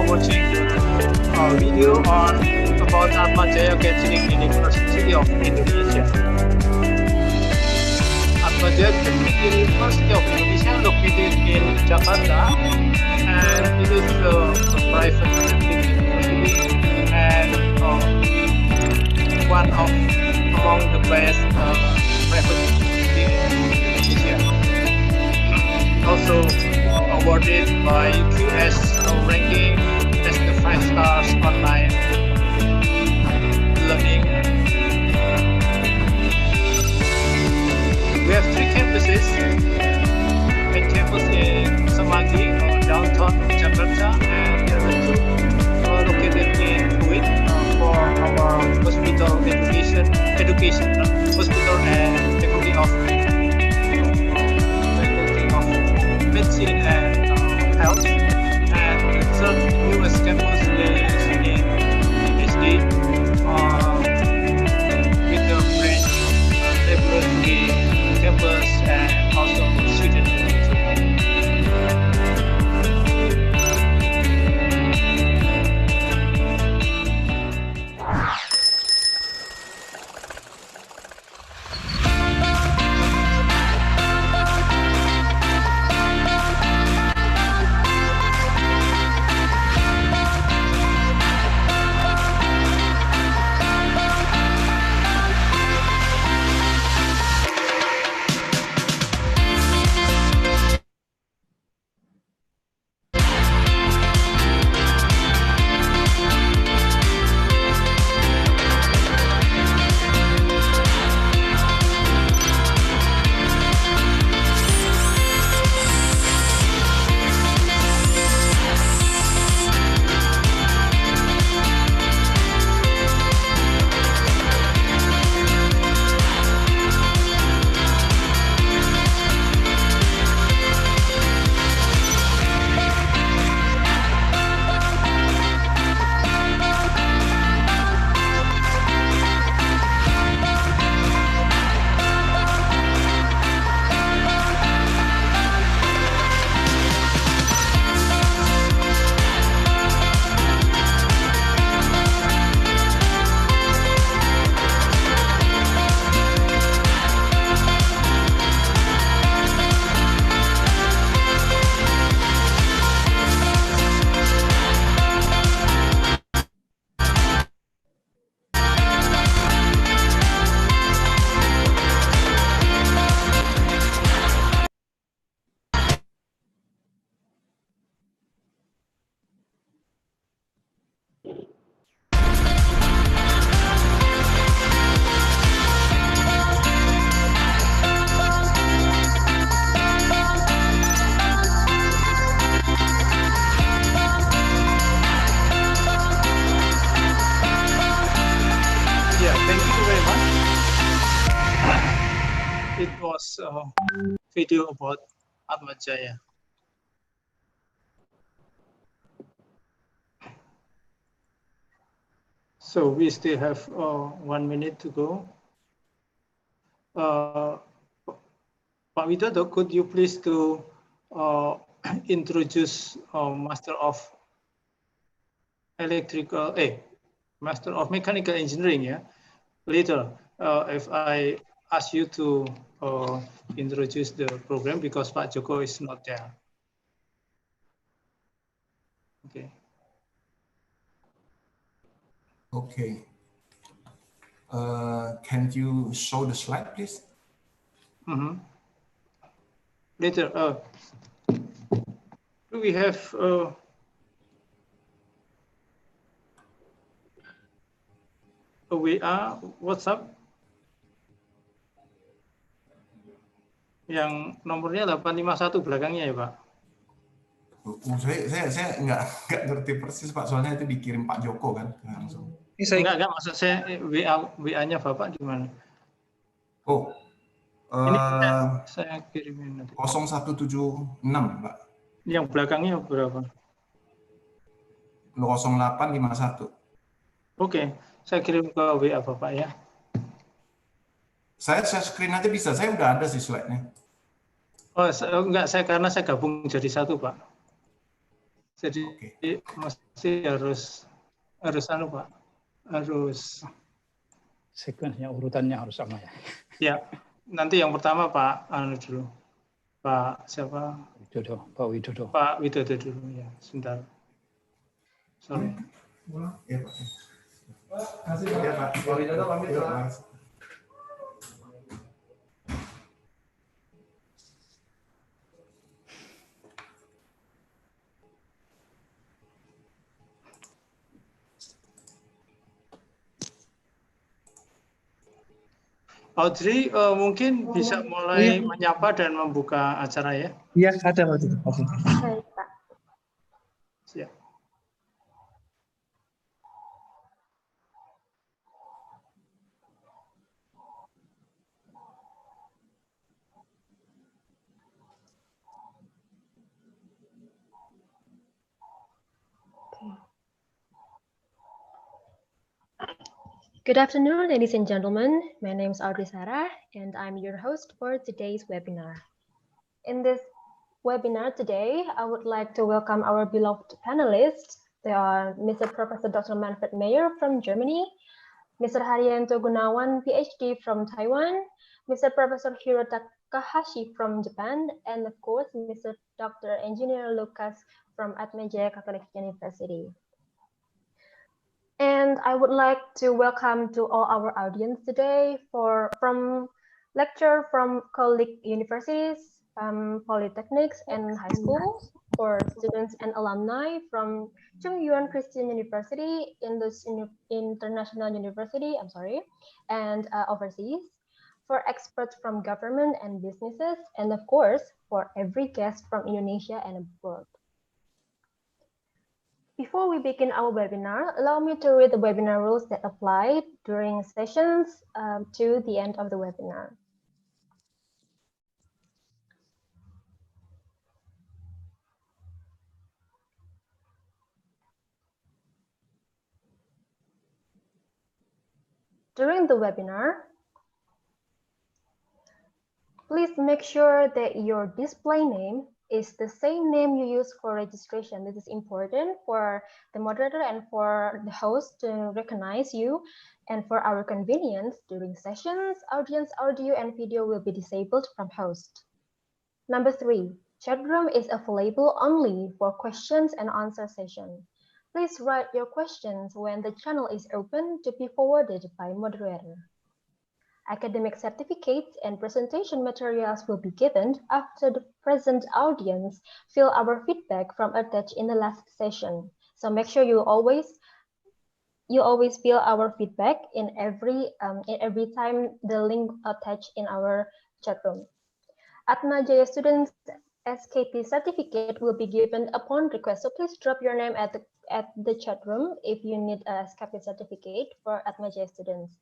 watching a video on about Atmajaya Catholic University of Indonesia. Atmajaya Catholic University of Indonesia located in Jakarta, and it is a private Catholic university and one of among the best private university in Indonesia. Also awarded by QS ranking as the 5 stars online learning. We have 3 campuses. A campus in Semanggi, downtown Jakarta, and the other 2 are located in Kuwait for our hospital hospital and faculty of medicine and health. And the third newest campus is in PhD with the branch laboratory campus and also student laboratory. It was a video about Atmajaya. So we still have 1 minute to go. Pak Widodo, could you please to introduce Master of Master of Mechanical Engineering? Yeah. Later, if I ask you to introduce the program because Pak Joko is not there. Okay. Okay. Can you show the slide, please? Later, do we have a WA, WhatsApp? Yang nomornya 851 belakangnya ya, Pak? Saya nggak ngerti persis, Pak. Soalnya itu dikirim Pak Joko kan langsung. Enggak, maksud saya WA-nya Bapak di mana? Oh. Ini saya kirimin nanti. 0176, Pak. Yang belakangnya berapa? 0851. Oke, saya kirim ke WA Bapak ya. Saya share screen aja bisa, saya udah ada sih slide-nya. Oh, enggak, karena saya gabung jadi satu, Pak. Jadi Oke. masih harus anu Pak, harus Sekuensnya urutannya harus sama ya. ya. Nanti yang pertama Pak anu dulu, Pak siapa? Pak Widodo. Pak Widodo dulu ya, sebentar. Sorry. Ya Pak. Kasih Pak. Ya Pak. Pak Widodo pamit Pak. Audrey mungkin bisa mulai menyapa dan membuka acara ya. Iya, ada waktu itu. Oke. Baik, Pak. Siap. Good afternoon, ladies and gentlemen. My name is Audrey Sarah, and I'm your host for today's webinar. In this webinar today, I would like to welcome our beloved panelists. They are Mr. Professor Dr. Manfred Meyer from Germany, Mr. Haryanto Gunawan, PhD from Taiwan, Mr. Professor Hiro Takahashi from Japan, and of course, Mr. Dr. Engineer Lucas from Atmajaya Catholic University. And I would like to welcome to all our audience today from lecture from colleague universities, polytechnics and high schools, for students and alumni from Chung-Yuan Christian University, International University, and overseas, for experts from government and businesses, and of course, for every guest from Indonesia and abroad. Before we begin our webinar, allow me to read the webinar rules that apply during sessions to the end of the webinar. During the webinar, please make sure that your display name is the same name you use for registration. This is important for the moderator and for the host to recognize you. And for our convenience, during sessions, audience audio and video will be disabled from host. Number 3, chat room is available only for questions and answer session. Please write your questions when the channel is open to be forwarded by moderator. Academic certificates and presentation materials will be given after the present audience fill our feedback from attached in the last session. So make sure you always fill our feedback in every time the link attached in our chat room. Atmajaya students SKP certificate will be given upon request. So please drop your name at the chat room if you need a SKP certificate for Atmajaya students.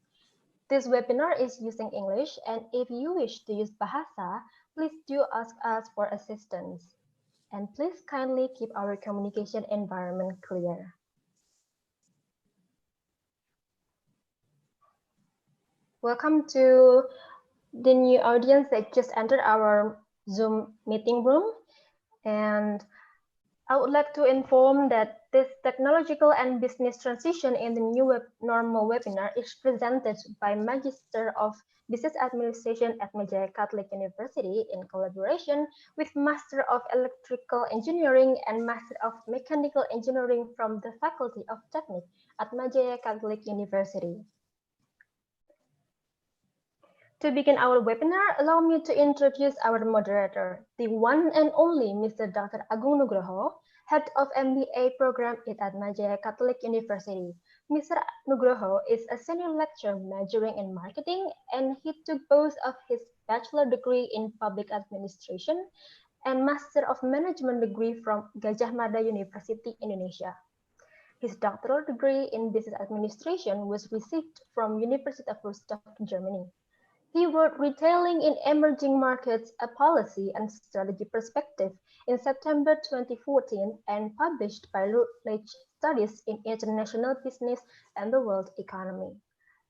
This webinar is using English, and if you wish to use Bahasa, please do ask us for assistance. And please kindly keep our communication environment clear. Welcome to the new audience that just entered our Zoom meeting room. And I would like to inform that this technological and business transition in the new normal webinar is presented by Magister of Business Administration at Atmajaya Catholic University in collaboration with Master of Electrical Engineering and Master of Mechanical Engineering from the Faculty of Technique at Atmajaya Catholic University. To begin our webinar, allow me to introduce our moderator, the one and only Mr. Dr. Agung Nugroho, Head of MBA program at Atmajaya Catholic University. Mr. Nugroho is a senior lecturer majoring in marketing, and he took both of his bachelor degree in public administration and Master of Management degree from Gajah Mada University, Indonesia. His doctoral degree in business administration was received from University of Rostock, Germany. He wrote Retailing in Emerging Markets, a Policy and Strategy Perspective in September 2014 and published by Routledge Studies in International Business and the World Economy.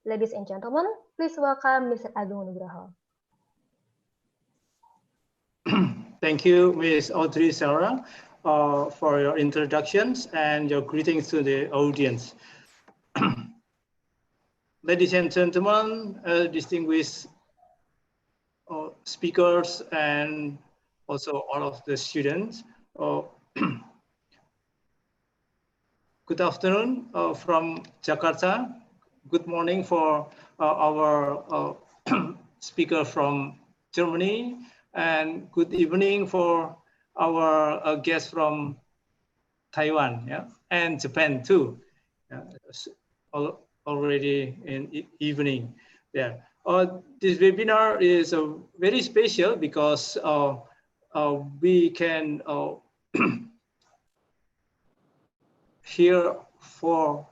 Ladies and gentlemen, please welcome Mr. Agung Nugroho. Thank you, Ms. Audrey Sarah. for your introductions and your greetings to the audience. Ladies and gentlemen, distinguished speakers, and also all of the students. Good afternoon from Jakarta. Good morning for our speaker from Germany, and good evening for our guest from Taiwan, yeah, and Japan too. Already in evening there. This webinar is very special because we can hear 4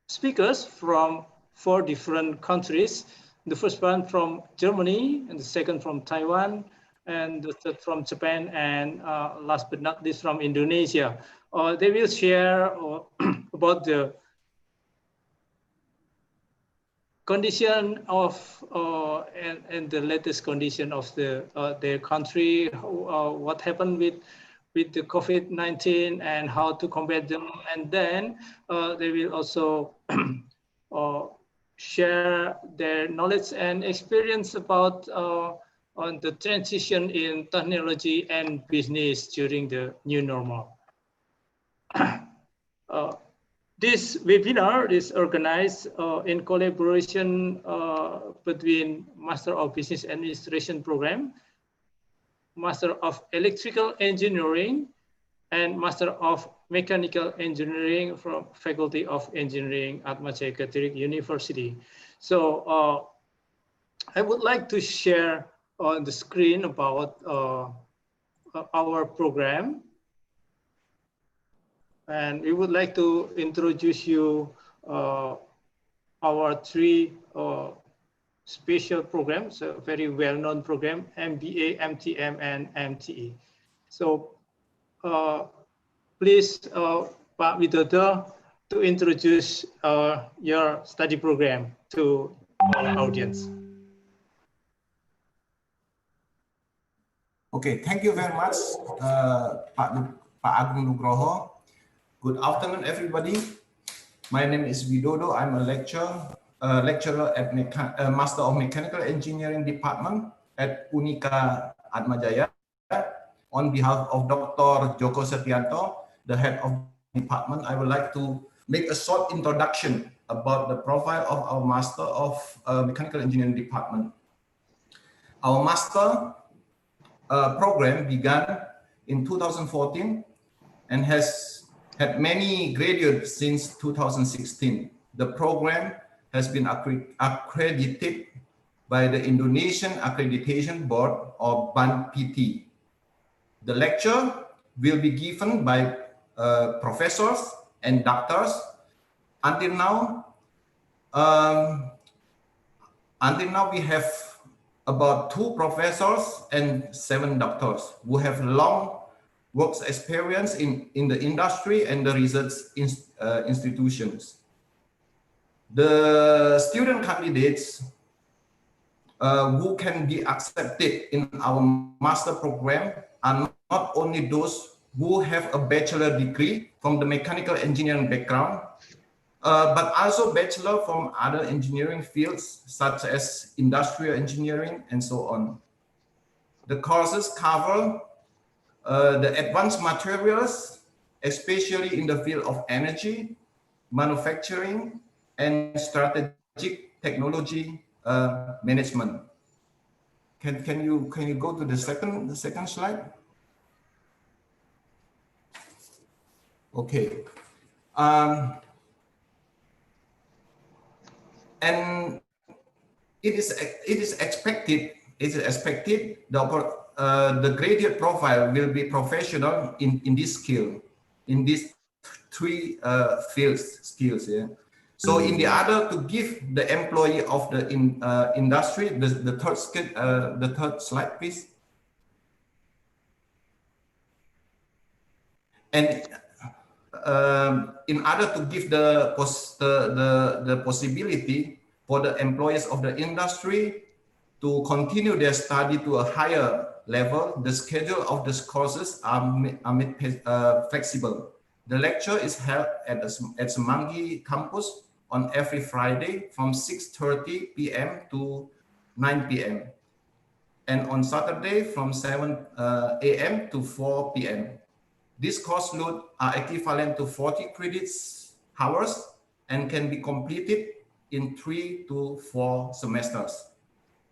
speakers from 4 different countries. The first one from Germany, and the second from Taiwan, and the third from Japan, and last but not least from Indonesia. They will share about the condition of and the latest condition of their country, what happened with the COVID-19 and how to combat them, and then they will also share their knowledge and experience about on the transition in technology and business during the new normal. This webinar is organized in collaboration between Master of Business Administration program, Master of Electrical Engineering, and Master of Mechanical Engineering from Faculty of Engineering at Madhya Catholic University. So I would like to share on the screen about our program. And we would like to introduce you our 3 special programs, a very well-known program, MBA, MTM, and MTE. So please, Pak Widodo, to introduce your study program to our audience. Okay, thank you very much, Pak Agung Nugroho. Good afternoon, everybody. My name is Widodo. I'm a lecturer at Master of Mechanical Engineering Department at Unika Atmajaya. On behalf of Dr. Joko Setianto, the head of the department, I would like to make a short introduction about the profile of our Master of Mechanical Engineering Department. Our master program began in 2014 and has had many graduates since 2016. The program has been accredited by the Indonesian Accreditation Board, or BAN-PT. The lecture will be given by professors and doctors. Until now, we have about 2 professors and 7 doctors who have long works experience in the industry and the research institutions. The student candidates who can be accepted in our master program are not only those who have a bachelor degree from the mechanical engineering background, but also bachelor from other engineering fields such as industrial engineering and so on. The courses cover the advanced materials, especially in the field of energy, manufacturing, and strategic technology management. Can you go to the second slide? Okay. And it is expected the graduate profile will be professional in this skill, in these 3 skills. Yeah. So in the order to give the employee of the industry, the third slide, please. And in order to give the possibility for the employees of the industry to continue their study to a higher level, the schedule of the courses are made flexible. The lecture is held at Semanggi campus on every Friday from 6:30 p.m. to 9 p.m. and on Saturday from 7 a.m. to 4 p.m. These course load are equivalent to 40 credits hours and can be completed in 3 to 4 semesters.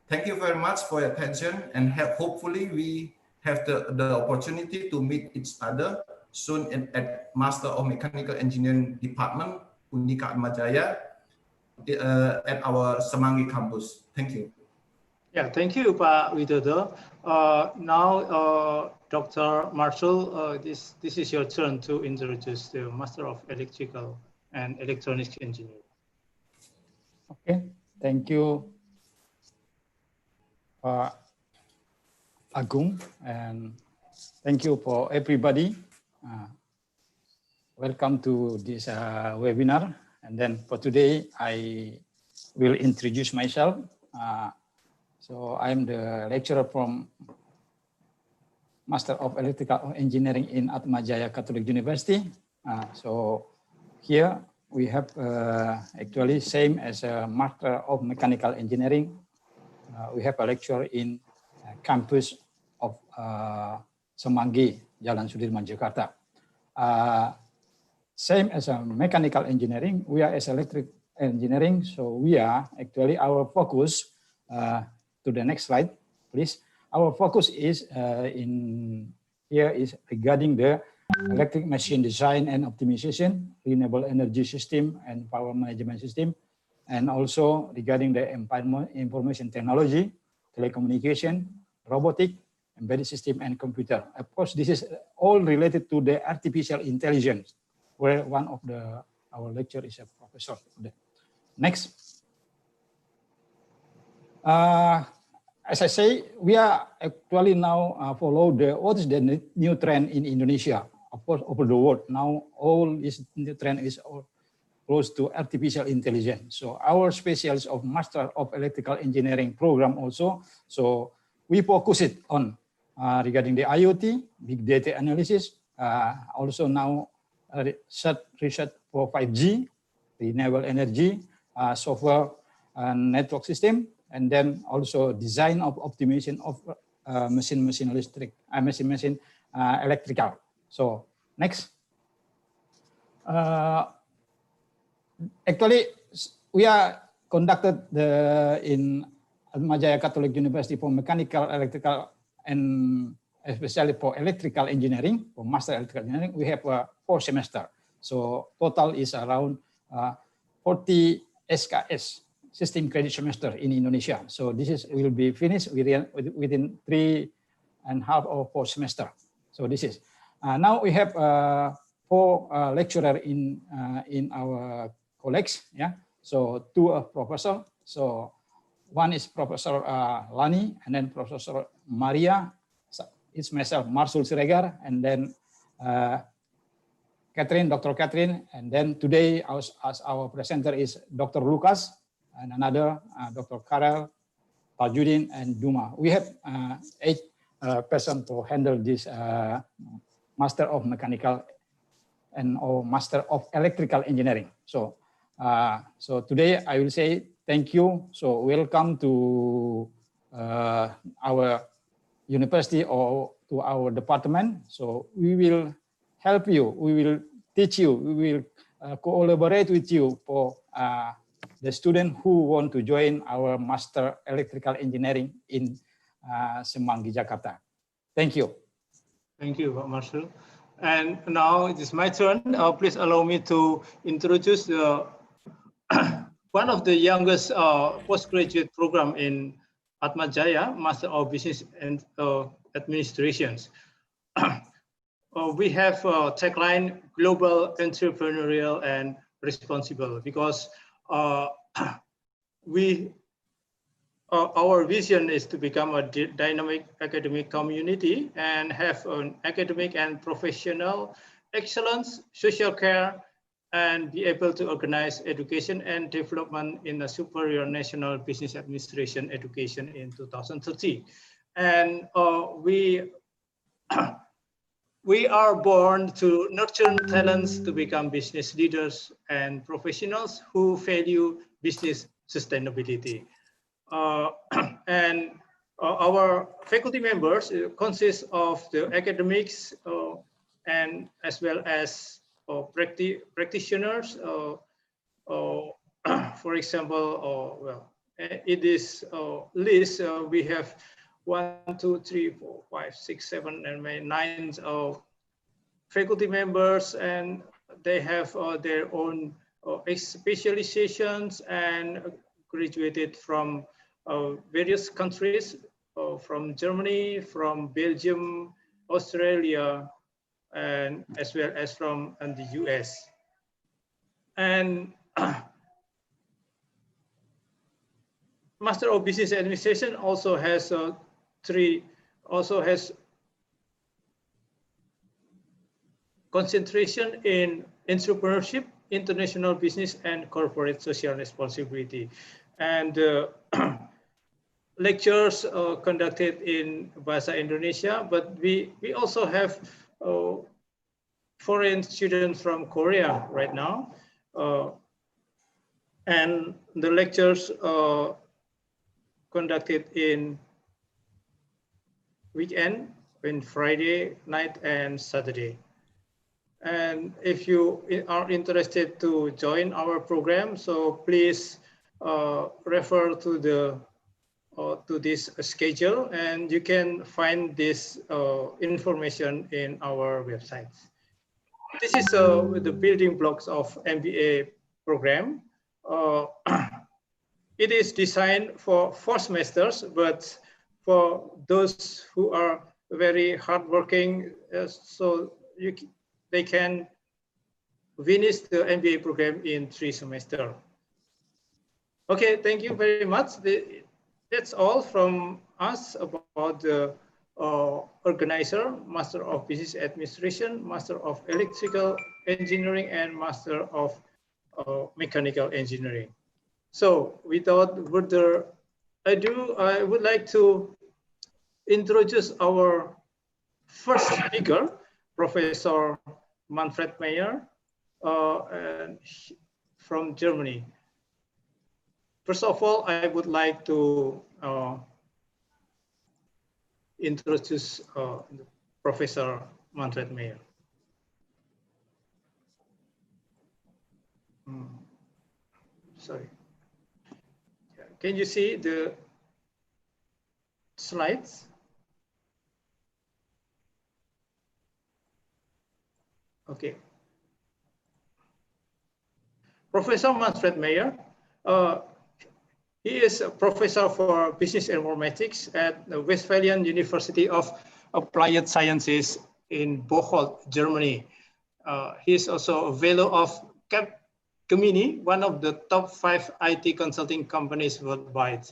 Thank you very much for your attention, and hopefully we have the opportunity to meet each other soon at Master of Mechanical Engineering Department, Unika Atmajaya, at our Semanggi campus. Thank you. Yeah, thank you, Pak Widodo. Now, Dr. Marshall, this is your turn to introduce the Master of Electrical and Electronics Engineering. Okay, thank you, Pak Agung, and thank you for everybody. Welcome to this webinar. And then for today, I will introduce myself. So I'm the lecturer from Master of Electrical Engineering in Atmajaya Catholic University. So here we have actually same as a Master of Mechanical Engineering. We have a lecture in campus of Semanggi, Jalan Sudirman, Jakarta. Same as a mechanical engineering, we are as electric engineering. So we are actually our focus. To the next slide, please. Our focus is is regarding the electric machine design and optimization, renewable energy system and power management system, and also regarding the information technology, telecommunication, robotic, embedded system, and computer. Of course, this is all related to the artificial intelligence, where one of our lecturer is a professor. Next. As I say, we are actually now follow what is the new trend in Indonesia, of course, over the world. Now, all this new trend is all close to artificial intelligence. So our specialist of Master of Electrical Engineering program also. So we focus it on regarding the IoT, big data analysis, also now research for 5G, renewable energy, software and network system, and then also design of optimization of machine electrical. So next. Actually, we are conducted in Atmajaya Catholic University for mechanical, electrical, and especially for electrical engineering, for master electrical engineering. We have 4 semesters. So total is around 40 SKS. System credit semester in Indonesia. So this will be finished within 3.5 or 4 semester. So this is now we have 4 lecturers in our colleagues. Yeah. So 2 professors. So one is Professor Lani, and then Professor Maria. It's myself, Marsul Siregar, and then Dr. Catherine, and then today as our presenter is Dr. Lucas. And another Dr. Karel, Tajudin, and Duma. We have 8 persons to handle this Master of Mechanical or Master of Electrical Engineering. So, so today I will say thank you. So welcome to our university or to our department. So we will help you. We will teach you. We will collaborate with you for the student who want to join our Master Electrical Engineering in Semanggi, Jakarta. Thank you. Thank you, Pak Marshall. And now it is my turn. Please allow me to introduce one of the youngest postgraduate program in Atmajaya, Master of Business and Administrations. We have tagline Global, Entrepreneurial, and Responsible, because our vision is to become a dynamic academic community and have an academic and professional excellence, social care, and be able to organize education and development in the superior national business administration education in 2030. And we are born to nurture talents to become business leaders and professionals who value business sustainability. And our faculty members consist of the academics and as well as practitioners. For example, well, in this list, we have 1, 2, 3, 4, 5, 6, 7, and 9 faculty members, and they have their own specializations and graduated from various countries, from Germany, from Belgium, Australia, and as well as from the US. And Master of Business Administration also has concentration in entrepreneurship, international business, and corporate social responsibility. And lectures conducted in Bahasa Indonesia, but we also have foreign students from Korea right now. And the lectures conducted in weekend, in Friday night and Saturday. And if you are interested to join our program, so please refer to this schedule, and you can find this information in our website. This is the building blocks of MBA program. It is designed for 4 semesters, but for those who are very hardworking, so they can finish the MBA program in 3 semesters. Okay, thank you very much. That's all from us about the organizer, Master of Business Administration, Master of Electrical Engineering, and Master of Mechanical Engineering. So without further ado, I would like to introduce our first speaker, Professor Manfred Meyer from Germany. First of all, I would like to introduce Professor Manfred Meyer. Sorry. Can you see the slides? Okay. Professor Manfred Meyer, he is a professor for business informatics at the Westphalian University of Applied Sciences in Bocholt, Germany. He is also a fellow of Capgemini, one of the top 5 IT consulting companies worldwide,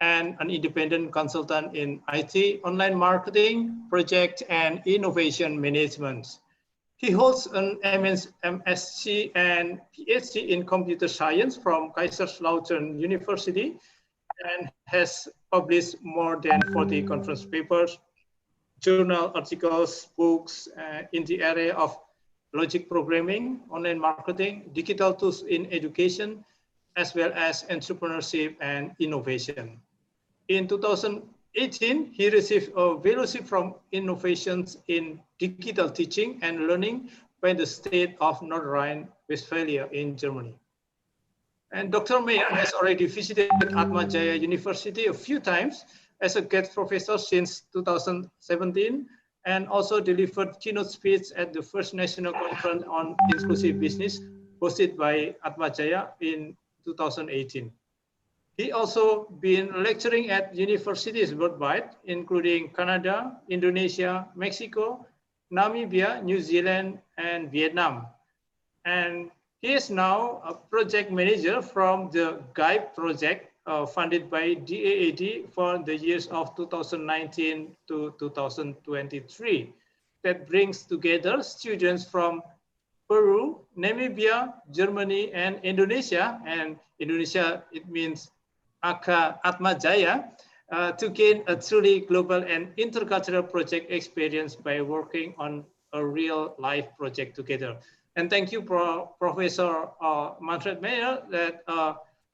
and an independent consultant in IT, online marketing, project, and innovation management. He holds an MSc and PhD in computer science from Kaiserslautern University and has published more than 40 conference papers, journal articles, books in the area of logic programming, online marketing, digital tools in education, as well as entrepreneurship and innovation. In 2018, he received a fellowship from Innovations in Digital Teaching and Learning by the state of North Rhine-Westphalia in Germany. And Dr. Meyer has already visited Atmajaya University a few times as a guest professor since 2017, and also delivered keynote speech at the first national conference on inclusive business hosted by Atmajaya in 2018. He also been lecturing at universities worldwide, including Canada, Indonesia, Mexico, Namibia, New Zealand, and Vietnam. And he is now a project manager from the GUIDE project funded by DAAD for the years of 2019 to 2023 that brings together students from Peru, Namibia, Germany, and Indonesia. And Indonesia, it means Aka Atmajaya, to gain a truly global and intercultural project experience by working on a real life project together. And thank you, Professor Manfred Meyer, that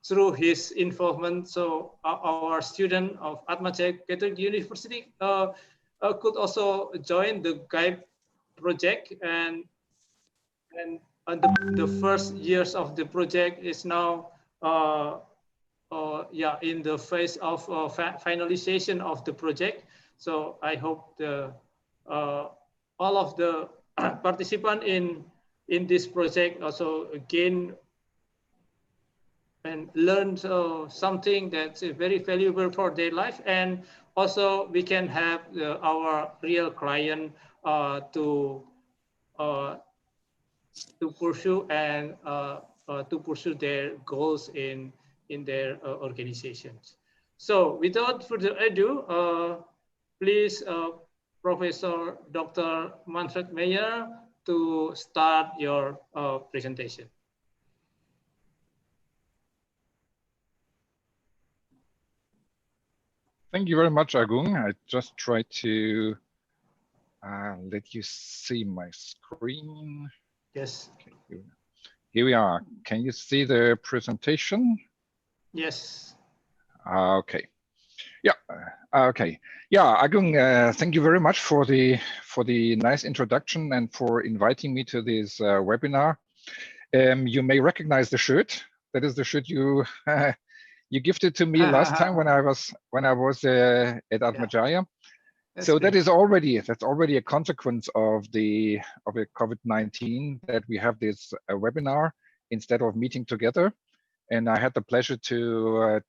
through his involvement, so our student of Atmajaya Catholic University could also join the GUIDE project, and the first years of the project is now yeah, in the phase of finalization of the project. So I hope the all of the participants in this project also gain and learn something that's very valuable for their life, and also we can have our real client uh, to pursue and to pursue their goals in their organizations. So without further ado, please, Professor Dr. Manfred Meyer, to start your presentation. Thank you very much, Agung. I just try to let you see my screen. Yes. Okay, here we are. Can you see the presentation? Yes. Okay. Yeah. Okay. Yeah, Agung, thank you very much for the nice introduction and for inviting me to this webinar. You may recognize the shirt. That is the shirt you you gifted to me last time when I was at Atmajaya. So great. that's already a consequence of the COVID-19 that we have this webinar instead of meeting together. And I had the pleasure to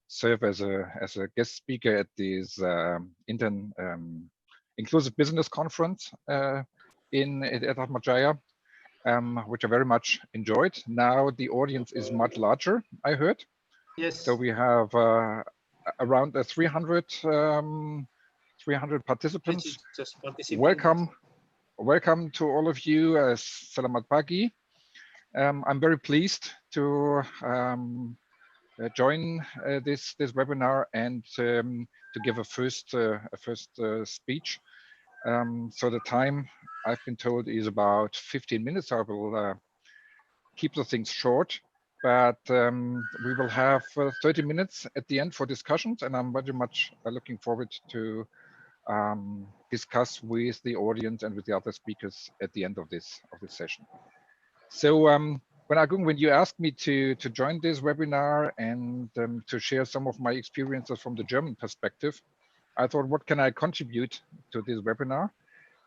serve as a guest speaker at this Inclusive Business Conference at Atmajaya, which I very much enjoyed. Now the audience is much larger, I heard. Yes. So we have around 300 participants. Welcome to all of you. Selamat pagi. I'm very pleased to join this webinar and to give a first speech. So the time I've been told is about 15 minutes. I will keep the things short, but we will have 30 minutes at the end for discussions, and I'm very much looking forward to discuss with the audience and with the other speakers at the end of this session. So when you asked me to join this webinar and to share some of my experiences from the German perspective, I thought, what can I contribute to this webinar?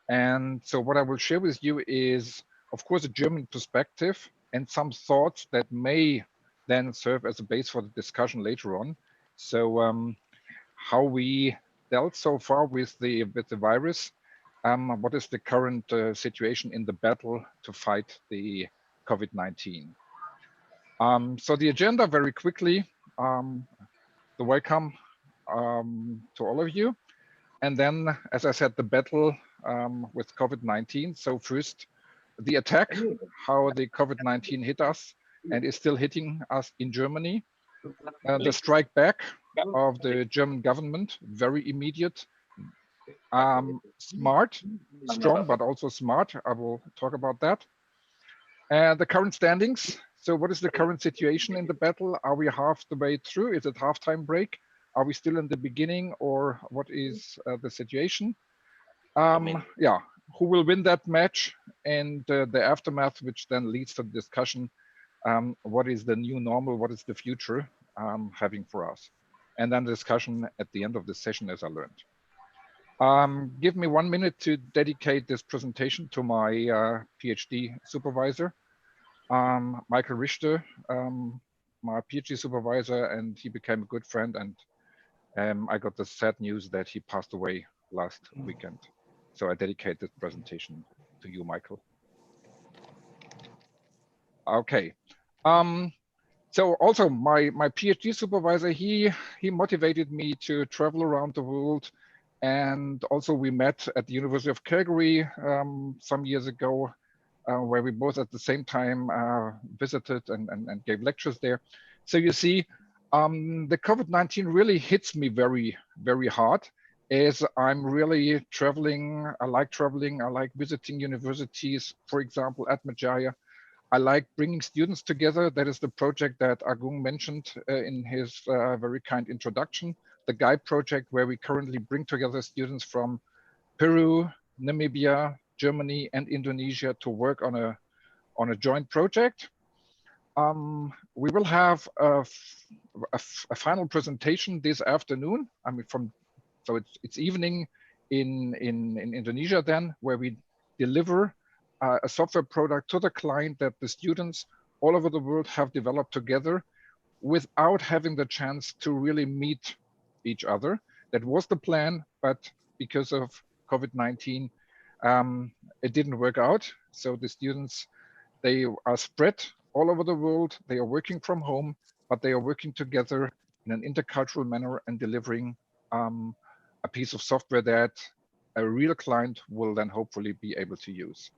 And so what I will share with you is, of course, a German perspective and some thoughts that may then serve as a base for the discussion later on. So how we dealt so far with the virus, what is the current situation in the battle to fight the COVID-19. So the agenda very quickly, the welcome to all of you. And then, as I said, the battle with COVID-19. So first, the attack, how the COVID-19 hit us and is still hitting us in Germany. The strike back of the German government, very immediate, smart, strong, but also smart. I will talk about that. The current standings. So what is the current situation in the battle? Are we half the way through? Is it halftime break? Are we still in the beginning, or what is the situation? Yeah, who will win that match, and the aftermath, which then leads to the discussion. What is the new normal? What is the future having for us? And then the discussion at the end of the session, as I learned. Give me 1 minute to dedicate this presentation to my PhD supervisor, Michael Richter, my PhD supervisor, and he became a good friend. And I got the sad news that he passed away last weekend. So I dedicate this presentation to you, Michael. Okay. So also my PhD supervisor, he motivated me to travel around the world. And also we met at the University of Calgary some years ago, where we both at the same time visited and gave lectures there. So you see, The COVID-19 really hits me very, very hard, as I'm really traveling. I like traveling. I like visiting universities, for example, at Madjaya. I like bringing students together. That is the project that Agung mentioned in his very kind introduction, the GUIDE project, where we currently bring together students from Peru, Namibia, Germany, and Indonesia to work on a joint project. We will have a final presentation this afternoon. I mean, so it's evening in Indonesia then, where we deliver a software product to the client that the students all over the world have developed together without having the chance to really meet each other. That was the plan, but because of COVID-19, it didn't work out. So the students, they are spread all over the world. They are working from home, but they are working together in an intercultural manner and delivering a piece of software that a real client will then hopefully be able to use.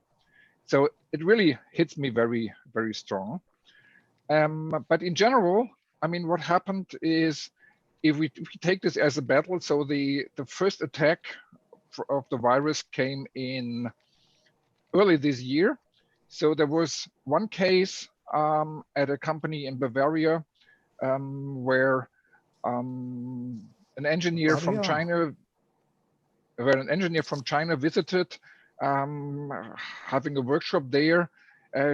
So it really hits me very, very strong. But in general, I mean, what happened is, if we take this as a battle, so the first attack of the virus came in early this year. So there was one case at a company in Bavaria where an engineer from China visited, having a workshop there.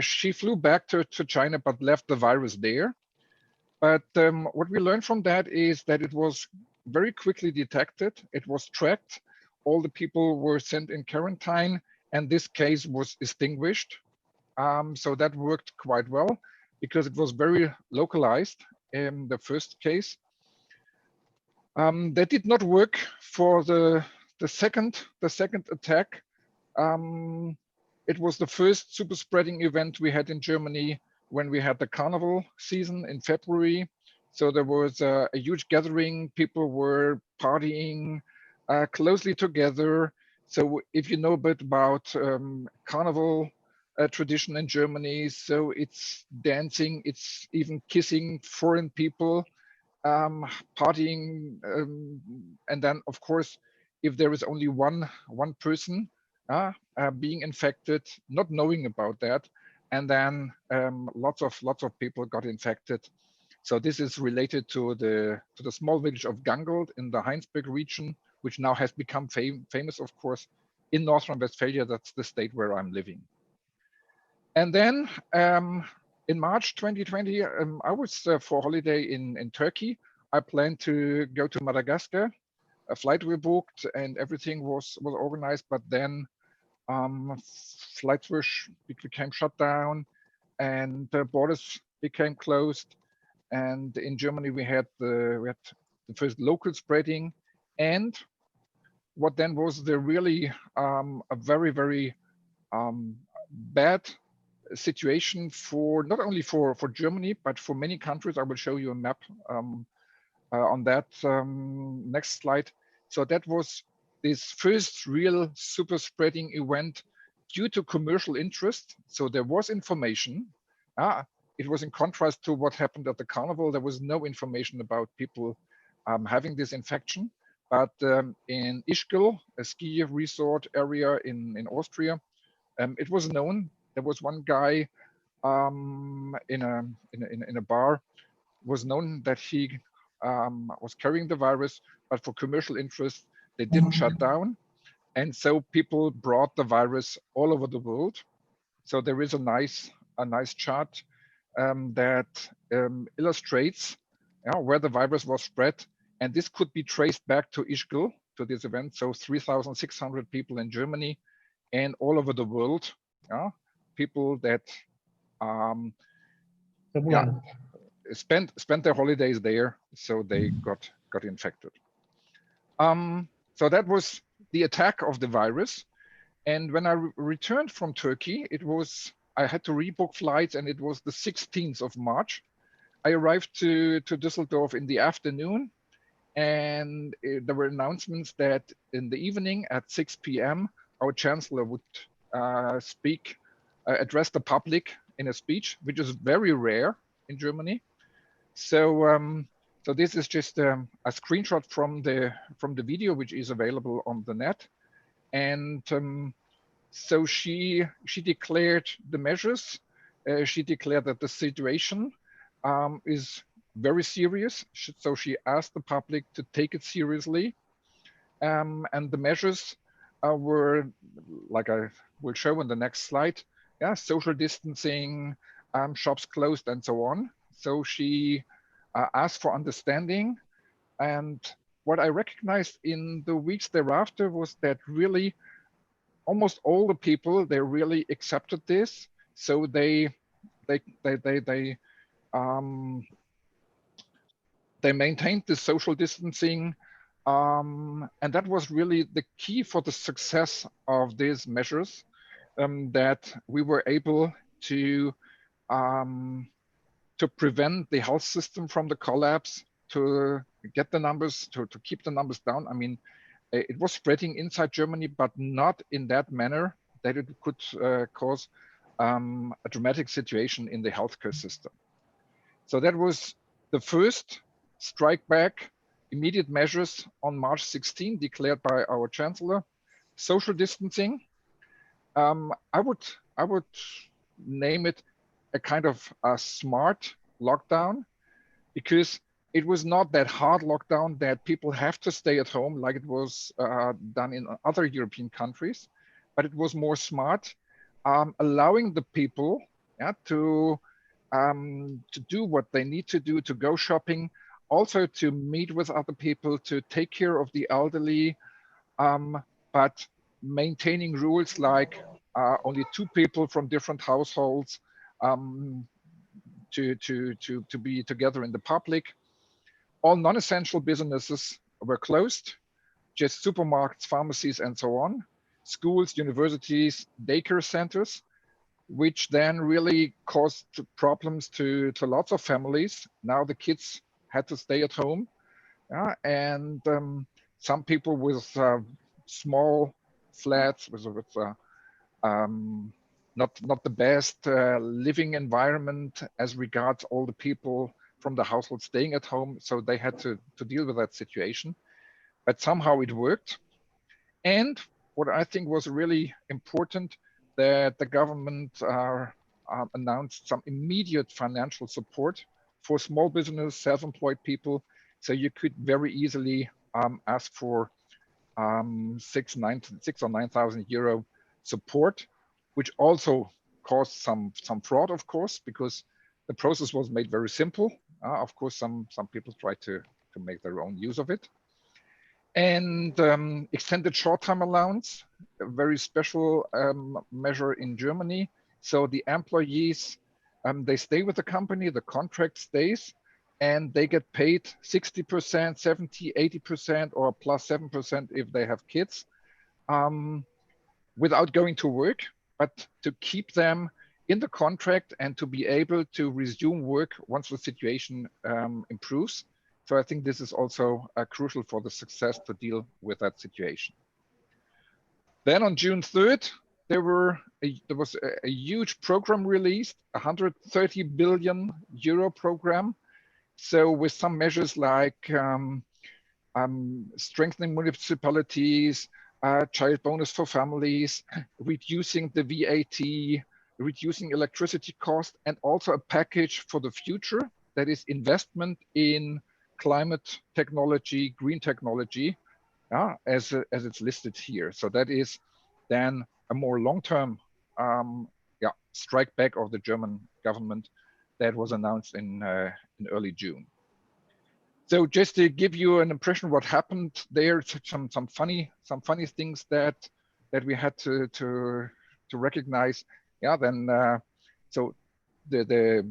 She flew back to China, but left the virus there. But what we learned from that is that it was very quickly detected. It was tracked. All the people were sent in quarantine, and this case was extinguished. So that worked quite well because it was very localized in the first case. That did not work for the second attack. It was the first super spreading event we had in Germany when we had the carnival season in February. So there was a huge gathering. People were partying closely together. So if you know a bit about carnival tradition in Germany, so it's dancing, it's even kissing foreign people, partying, and then of course, if there is only one person being infected, not knowing about that, and then lots of people got infected. So this is related to the small village of Gangold in the Heinsberg region, which now has become famous, of course, in North Rhine-Westphalia. That's the state where I'm living. And then in March 2020, I was for holiday in Turkey. I planned to go to Madagascar. A flight we booked and everything was organized, but then flights became shut down and the borders became closed. And in Germany, we had the first local spreading, and what then was the really a very, very bad situation for not only for Germany, but for many countries. I will show you a map on that next slide. So that was this first real super spreading event due to commercial interest. So there was information. It was in contrast to what happened at the carnival. There was no information about people having this infection. But in Ischgl, a ski resort area in Austria, it was known. There was one guy in a bar, was known that he was carrying the virus, but for commercial interest, they didn't shut down. And so people brought the virus all over the world. So there is a nice chart that illustrates where the virus was spread. And this could be traced back to Ischgl, to this event. So 3,600 people in Germany and all over the world. People that spent their holidays there, so they got infected. So that was the attack of the virus. And when I returned from Turkey, I had to rebook flights, and it was the 16th of March. I arrived to Düsseldorf in the afternoon, and there were announcements that in the evening at 6 p.m., our chancellor would address the public in a speech, which is very rare in Germany. So So this is just a screenshot from the video, which is available on the net. And so she declared the measures. She declared that the situation is very serious. So she asked the public to take it seriously. And the measures were, like I will show in the next slide, yeah, social distancing, shops closed, and so on. So she asked for understanding. And what I recognized in the weeks thereafter was that really almost all the people, they really accepted this. So they maintained the social distancing. And that was really the key for the success of these measures, that we were able to prevent the health system from the collapse, to get the numbers, to keep the numbers down. I mean, it was spreading inside Germany, but not in that manner that it could cause a dramatic situation in the healthcare system. So that was the first strike back, immediate measures on March 16, declared by our chancellor. Social distancing. I would name it a kind of a smart lockdown, because it was not that hard lockdown that people have to stay at home like it was done in other European countries, but it was more smart, allowing the people, yeah, to do what they need to do, to go shopping, also to meet with other people, to take care of the elderly, but maintaining rules like only 2 people from different households to be together in the public. All non-essential businesses were closed, just supermarkets, pharmacies, and so on. Schools, universities, daycare centers, which then really caused problems to lots of families. Now the kids had to stay at home, and some people with small flats with not the best living environment as regards all the people from the household staying at home. So they had to deal with that situation, but somehow it worked. And what I think was really important, that the government announced some immediate financial support for small business, self-employed people. So you could very easily ask for 6 or 9,000 euro support, which also caused some fraud, of course, because the process was made very simple. Of course, some people tried to make their own use of it. And extended short-time allowance, a very special measure in Germany. So the employees, they stay with the company, the contract stays, and they get paid 60%, 70, 80%, or plus 7% if they have kids, without going to work, but to keep them in the contract and to be able to resume work once the situation improves. So I think this is also crucial for the success to deal with that situation. Then on June 3rd, there was a huge program released, 130 billion euro program. So with some measures like strengthening municipalities, child bonus for families, reducing the VAT, reducing electricity cost, and also a package for the future, that is investment in climate technology, green technology, as it's listed here. So that is then a more long-term strike back of the German government that was announced in early June. So just to give you an impression what happened there, some funny things that we had to recognize. Yeah, then so the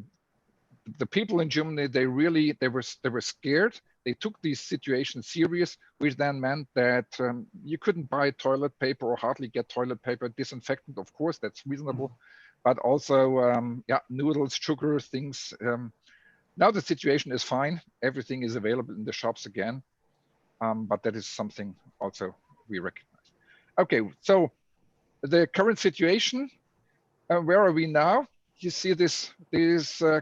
people in Germany, they were scared. They took these situations serious, which then meant that you couldn't buy toilet paper or hardly get toilet paper. Disinfectant, of course, that's reasonable, but also noodles, sugar, things. Now the situation is fine. Everything is available in the shops again, but that is something also we recognize. Okay, so the current situation, where are we now? You see this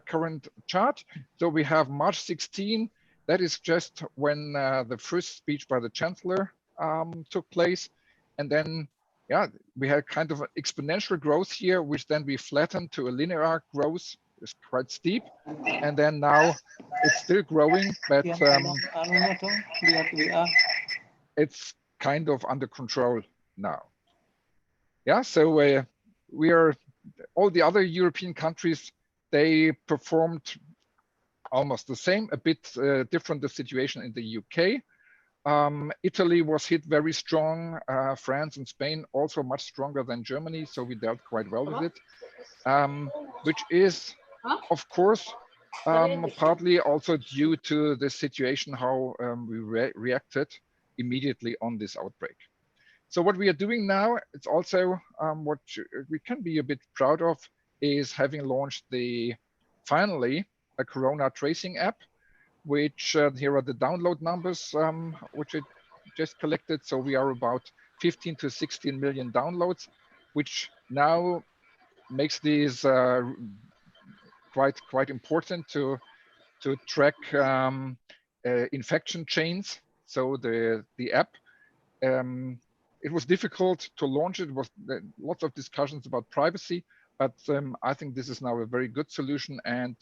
current chart. So we have March 16, That is just when the first speech by the Chancellor took place. And then, yeah, we had kind of an exponential growth here, which then we flattened to a linear growth. It's quite steep. And then now it's still growing, but it's kind of under control now. Yeah, so we are, all the other European countries, they performed almost the same, a bit different the situation in the UK. Italy was hit very strong, France and Spain also much stronger than Germany, so we dealt quite well with it, which is, of course, partly also due to the situation, how we reacted immediately on this outbreak. So what we are doing now, it's also what we can be a bit proud of, is having launched finally a Corona tracing app, which here are the download numbers, which I just collected. So we are about 15 to 16 million downloads, which now makes these quite important to track infection chains. So the app, it was difficult to launch it. It was lots of discussions about privacy, but I think this is now a very good solution, and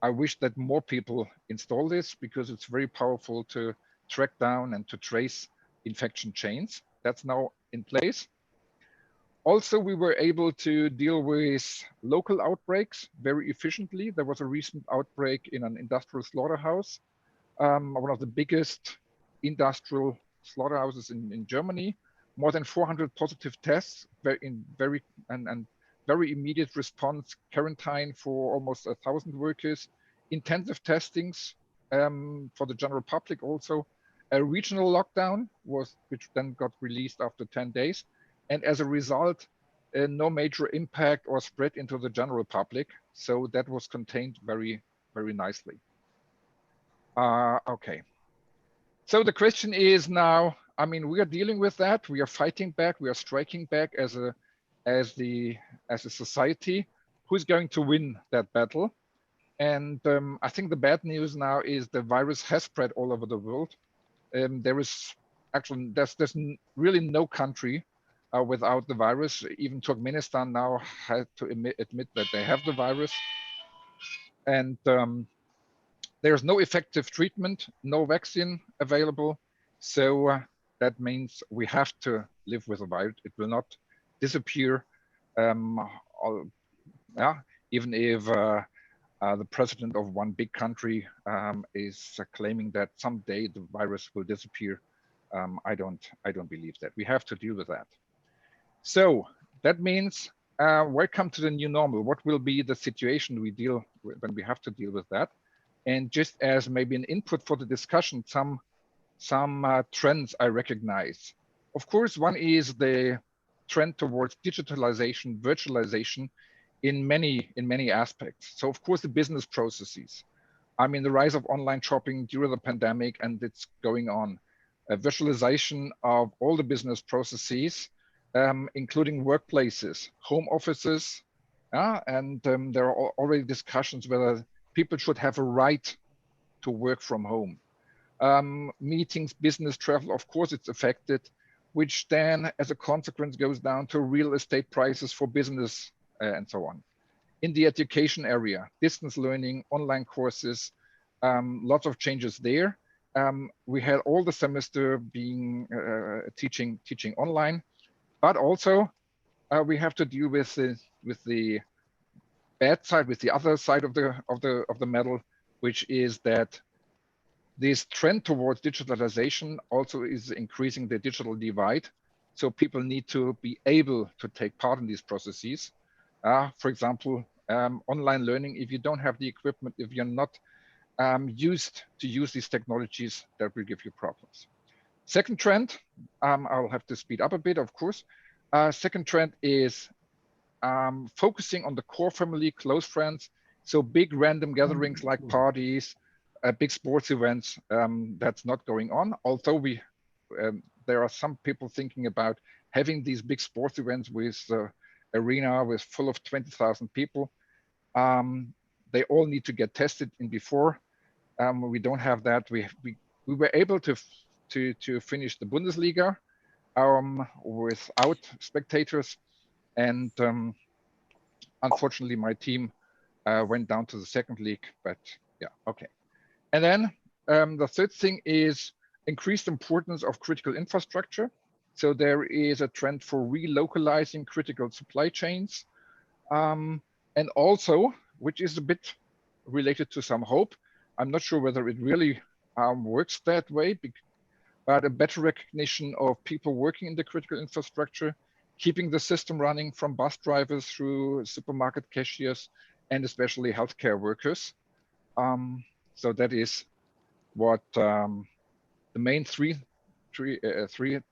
I wish that more people install this because it's very powerful to track down and to trace infection chains. That's now in place. Also, we were able to deal with local outbreaks very efficiently. There was a recent outbreak in an industrial slaughterhouse, one of the biggest industrial slaughterhouses in Germany. More than 400 positive tests, very immediate response, quarantine for almost 1,000 workers, intensive testings for the general public also. A regional lockdown which then got released after 10 days. And as a result, no major impact or spread into the general public. So that was contained very, very nicely. Okay. So the question is now, I mean, we are dealing with that. We are fighting back. We are striking back as a society. Who's going to win that battle? And I think the bad news now is the virus has spread all over the world. There's really no country without the virus. Even Turkmenistan now had to admit that they have the virus. And there's no effective treatment, no vaccine available. So that means we have to live with the virus. It will not disappear. Even if the president of one big country is claiming that someday the virus will disappear, I don't believe that. We have to deal with that. So that means welcome to the new normal. What will be the situation we deal with when we have to deal with that? And just as maybe an input for the discussion, some trends I recognize. Of course, one is the trend towards digitalization, virtualization in many aspects. So of course, the business processes. I mean, the rise of online shopping during the pandemic, and it's going on. A visualization of all the business processes, including workplaces, home offices, and there are already discussions whether people should have a right to work from home. Meetings, business travel, of course it's affected, which then as a consequence goes down to real estate prices for business and so on. In the education area, distance learning, online courses, lots of changes there. We had all the semester being teaching online, but also we have to deal with the bad side, with the other side of the medal, which is that this trend towards digitalization also is increasing the digital divide. So people need to be able to take part in these processes. For example, online learning, if you don't have the equipment, if you're not used to use these technologies, that will give you problems. Second trend, I'll have to speed up a bit, of course. Second trend is focusing on the core family, close friends. So big random gatherings like parties, big sports events, that's not going on. Although there are some people thinking about having these big sports events with arena with full of 20,000 people. They all need to get tested in before. We don't have that. We were able to finish the Bundesliga without spectators, and unfortunately my team went down to the second league. But yeah, okay. And then the third thing is increased importance of critical infrastructure. So there is a trend for relocalizing critical supply chains, and also, which is a bit related to some hope, I'm not sure whether it really works that way, but a better recognition of people working in the critical infrastructure, keeping the system running from bus drivers through supermarket cashiers, and especially healthcare workers. So that is what the main three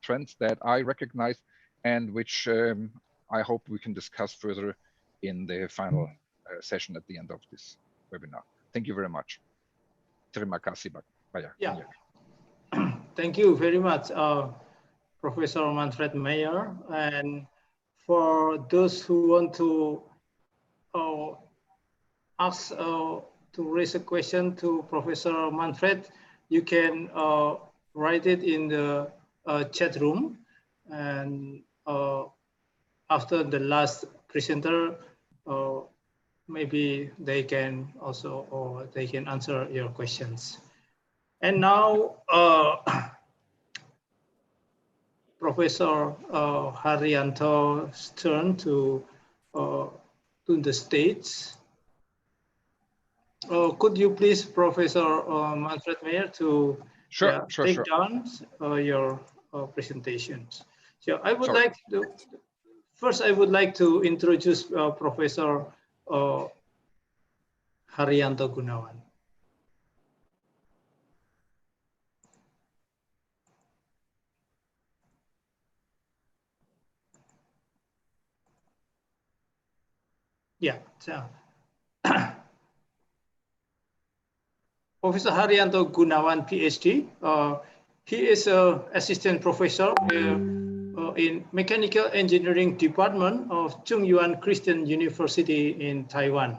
trends that I recognize, and which I hope we can discuss further in the final session at the end of this webinar. Thank you very much. Terima kasih banyak. Yeah. Thank you very much, Professor Manfred Meyer. And for those who want to ask to raise a question to Professor Manfred, you can write it in the chat room. And after the last presenter, maybe they can also, or they can answer your questions. And now, Professor Haryanto's turn to the stage. Could you please, Professor Manfred Meyer, to take down your presentations? So I would like to, first I would like to introduce Professor Haryanto Gunawan. Yeah, so Professor Haryanto Gunawan, PhD. He is an assistant professor in Mechanical Engineering Department of Chung-Yuan Christian University in Taiwan.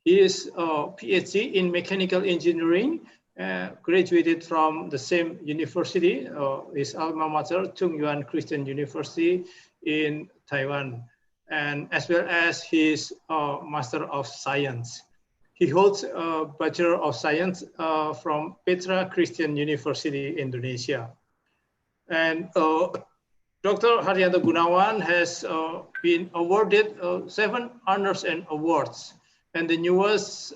He is a PhD in Mechanical Engineering, graduated from the same university, his alma mater, Chung-Yuan Christian University in Taiwan, and as well as his Master of Science. He holds a Bachelor of Science from Petra Christian University, Indonesia. And Dr. Haryanto Gunawan has been awarded 7 honors and awards. And the newest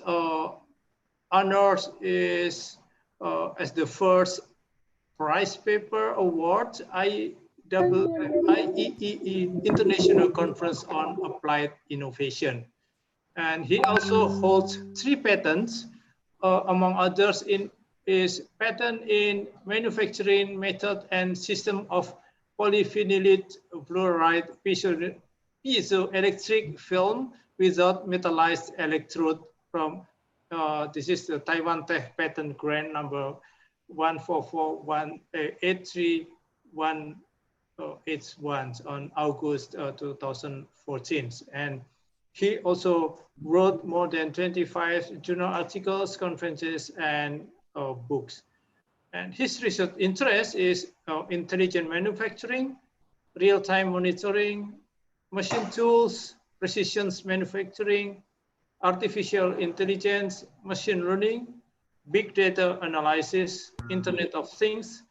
honors is as the first prize paper award, IEEE International Conference on Applied Innovation. And he also holds 3 patents, among others in his patent in manufacturing method and system of polyphenylate fluoride piezoelectric film without metallized electrode from, this is the Taiwan Tech Patent Grant number 144183181 on August 2014. And he also wrote more than 25 journal articles, conferences, and books. And his research interest is intelligent manufacturing, real-time monitoring, machine tools, precision manufacturing, artificial intelligence, machine learning, big data analysis, Internet of Things,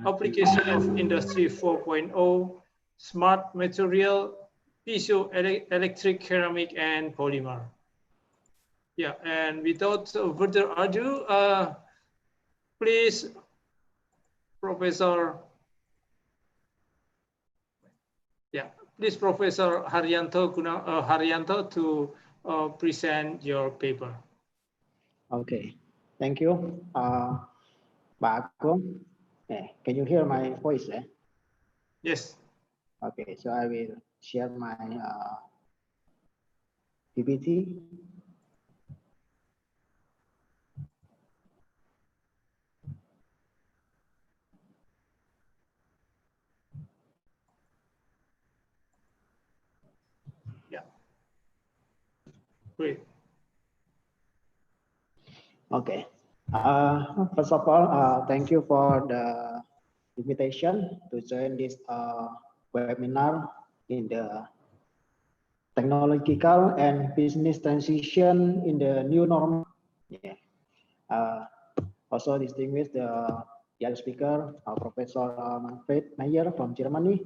application of Industry 4.0, smart material, piezoelectric, ceramic, and polymer. Yeah, and without further ado, please, Professor Haryanto to present your paper. Okay, thank you, Pak Agung. Can you hear my voice? Yes. Okay, so I will share my PPT. Yeah. Great. Okay. First of all, thank you for the invitation to join this webinar in the technological and business transition in the new normal. Yeah. Also distinguished the other speaker, Professor Manfred Meyer from Germany,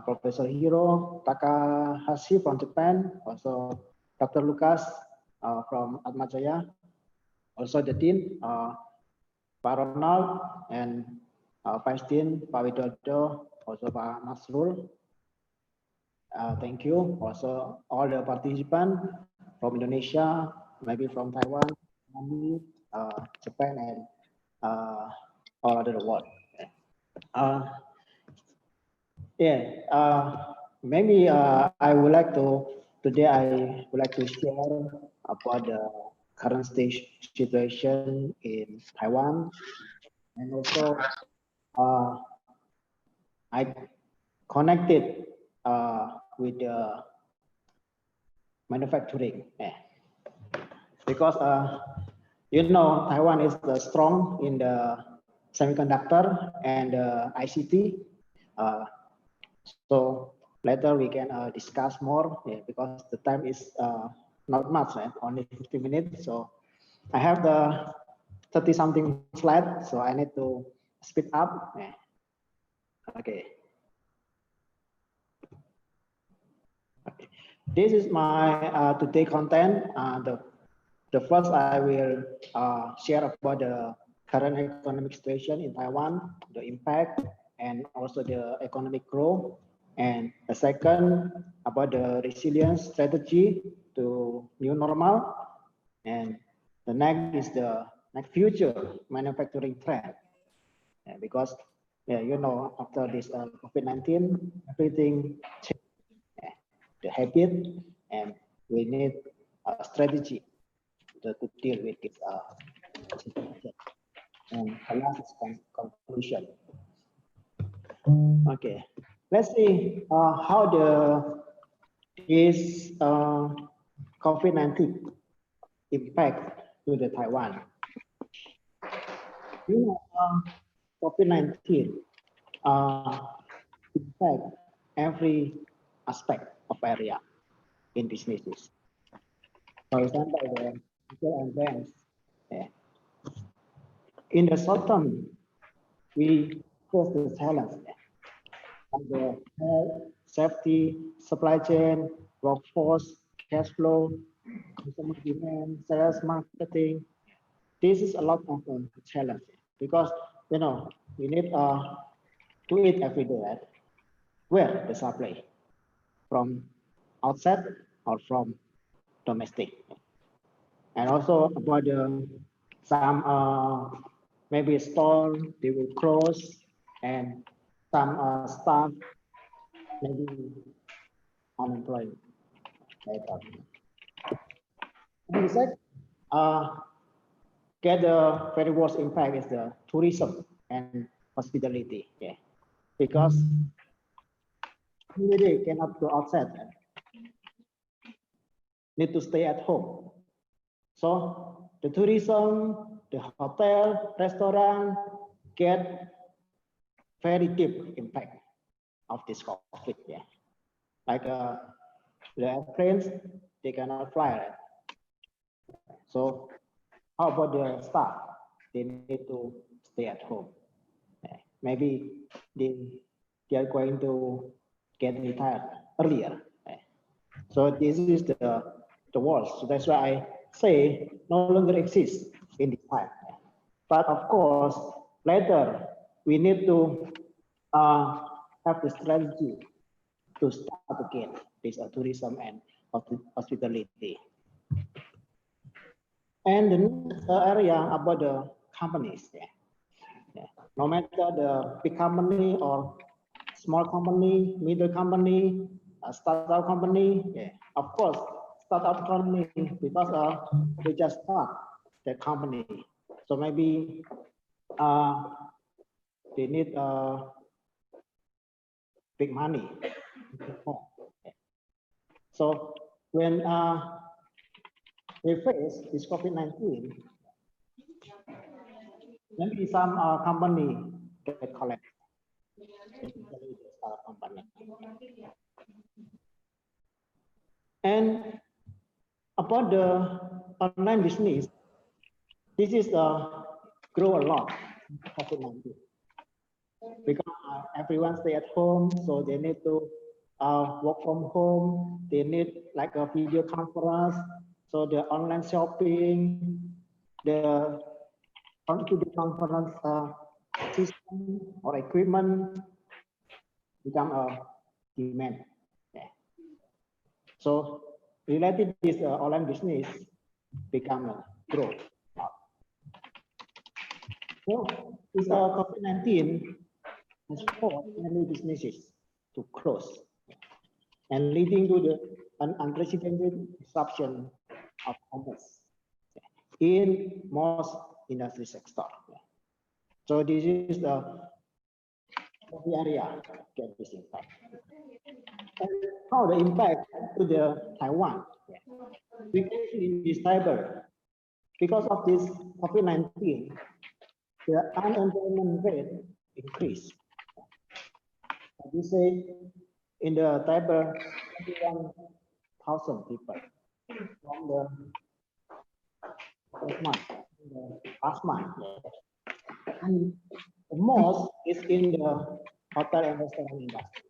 Professor Hiro Takahashi from Japan, also Dr. Lucas from Atmajaya, also the Dean, Pak Ronald, and Vice Dean, Pak Widodo, also Pak Nasrul. Thank you. Also, all the participants from Indonesia, maybe from Taiwan, Japan, and all over the world. Maybe I would like to, today I would like to share about the current stage situation in Taiwan, and also I connected with the manufacturing, because you know Taiwan is strong in the semiconductor and ICT. So later we can discuss more, because the time is not much, only 50 minutes. So I have the 30 something slides, so I need to speed up. Okay. This is my today content. The first I will share about the current economic situation in Taiwan, the impact, and also the economic growth. And the second about the resilience strategy to new normal. And the next is the next future manufacturing trend. Because you know, after this COVID-19, everything changed, the habit, and we need a strategy to deal with this situation. And the last is conclusion. Okay, let's see how this COVID-19 impact to the Taiwan. You know, COVID-19 impact every aspect of area in businesses. For example, the retail and banks. In the short term, we face the challenge of the health, safety, supply chain, workforce, cash flow, consumer demand, sales, marketing. This is a lot of challenge because you know we need to eat every day. Right? Where the supply from outside or from domestic, and also about some maybe a store they will close, and some staff maybe unemployed. And the second, get the very worst impact is the tourism and hospitality. Yeah, because they cannot go outside, need to stay at home. So the tourism, the hotel, restaurant get very deep impact of this COVID. Yeah, like the airplanes, they cannot fly. Right? So how about the staff? They need to stay at home. Maybe they are going to get retired earlier. So this is the worst. So that's why I say no longer exists in this time. But of course, later we need to have the strategy to start again this tourism and hospitality. And the next area about the companies. No matter the big company or small company, middle company, startup company, of course, startup company because they just start the company, so maybe they need big money. So when we face this COVID-19, maybe some company get collected. Company. And about the online business, this is grow a lot COVID-19 because everyone stay at home, so they need to work from home. They need like a video conference, so the online shopping, the video conference system or equipment become a demand. Yeah. So related to this online business become a growth. So this COVID-19 has forced many businesses to close and leading to an unprecedented disruption of commerce in most industry sector. So this is the area get this impact. And how the impact to the Taiwan? We can see in this cyber because of this COVID-19, the unemployment rate increased. As you say, in the cyber, 21,000 people from the last month. And the most is in the hotel and restaurant industry,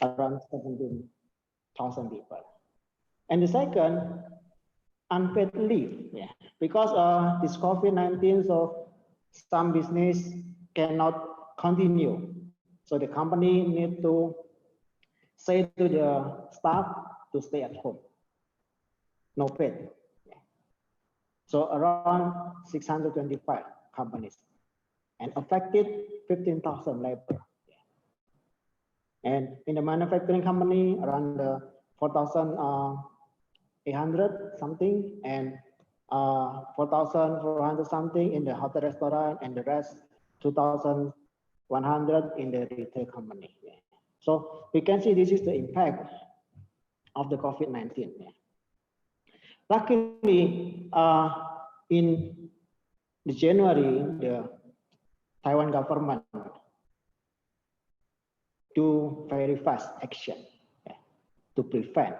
around 17,000 people. And the second, unpaid leave, because this COVID-19, so some business cannot continue. So the company need to say to the staff to stay at home, no paid. So around 625 companies and affected 15,000 labor. And in the manufacturing company, around 4,800 something and 4,400 something in the hotel restaurant, and the rest 2,100 in the retail company. So we can see this is the impact of the COVID-19. Luckily, in January, the Taiwan government do very fast action to prevent,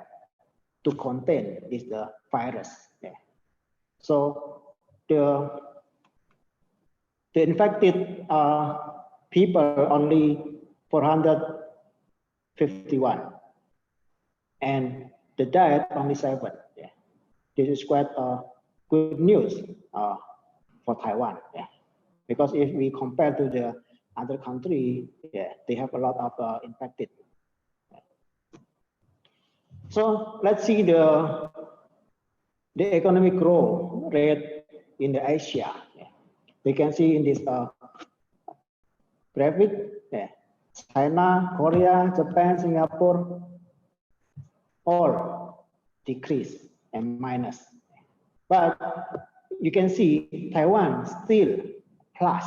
to contain this virus. So the infected people only 451, and the death only 7. This is quite good news for Taiwan. Because if we compare to the other country, they have a lot of infected. So let's see the economic growth rate in the Asia. We can see in this graphic, China, Korea, Japan, Singapore, all decrease and minus. But you can see Taiwan still plus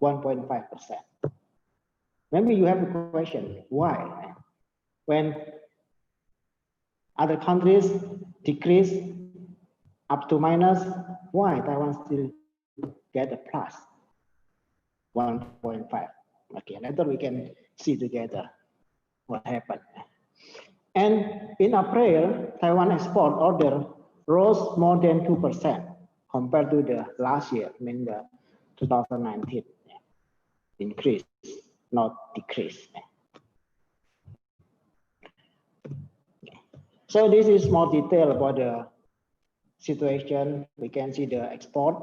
1.5%. Maybe you have a question, why? When other countries decrease up to minus, why Taiwan still get a plus 1.5? Okay, later we can see together what happened. And in April, Taiwan export order rose more than 2% compared to the last year, I mean the 2019. Increase, not decrease. So this is more detail about the situation. We can see the export.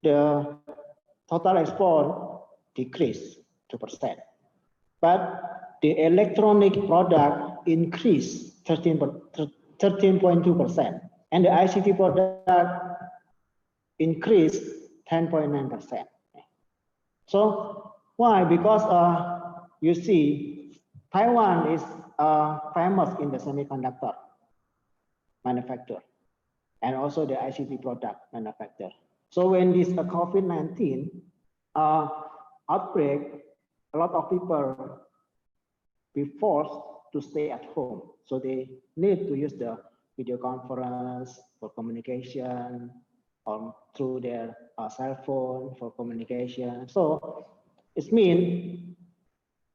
The total export decreased 2%, but the electronic product increased 13.2%, and the ICT product increased 10.9%. So why? Because you see, Taiwan is famous in the semiconductor manufacture and also the ICT product manufacture. So when this COVID-19 outbreak, a lot of people be forced to stay at home. So they need to use the video conference for communication through their cell phone for communication. So it means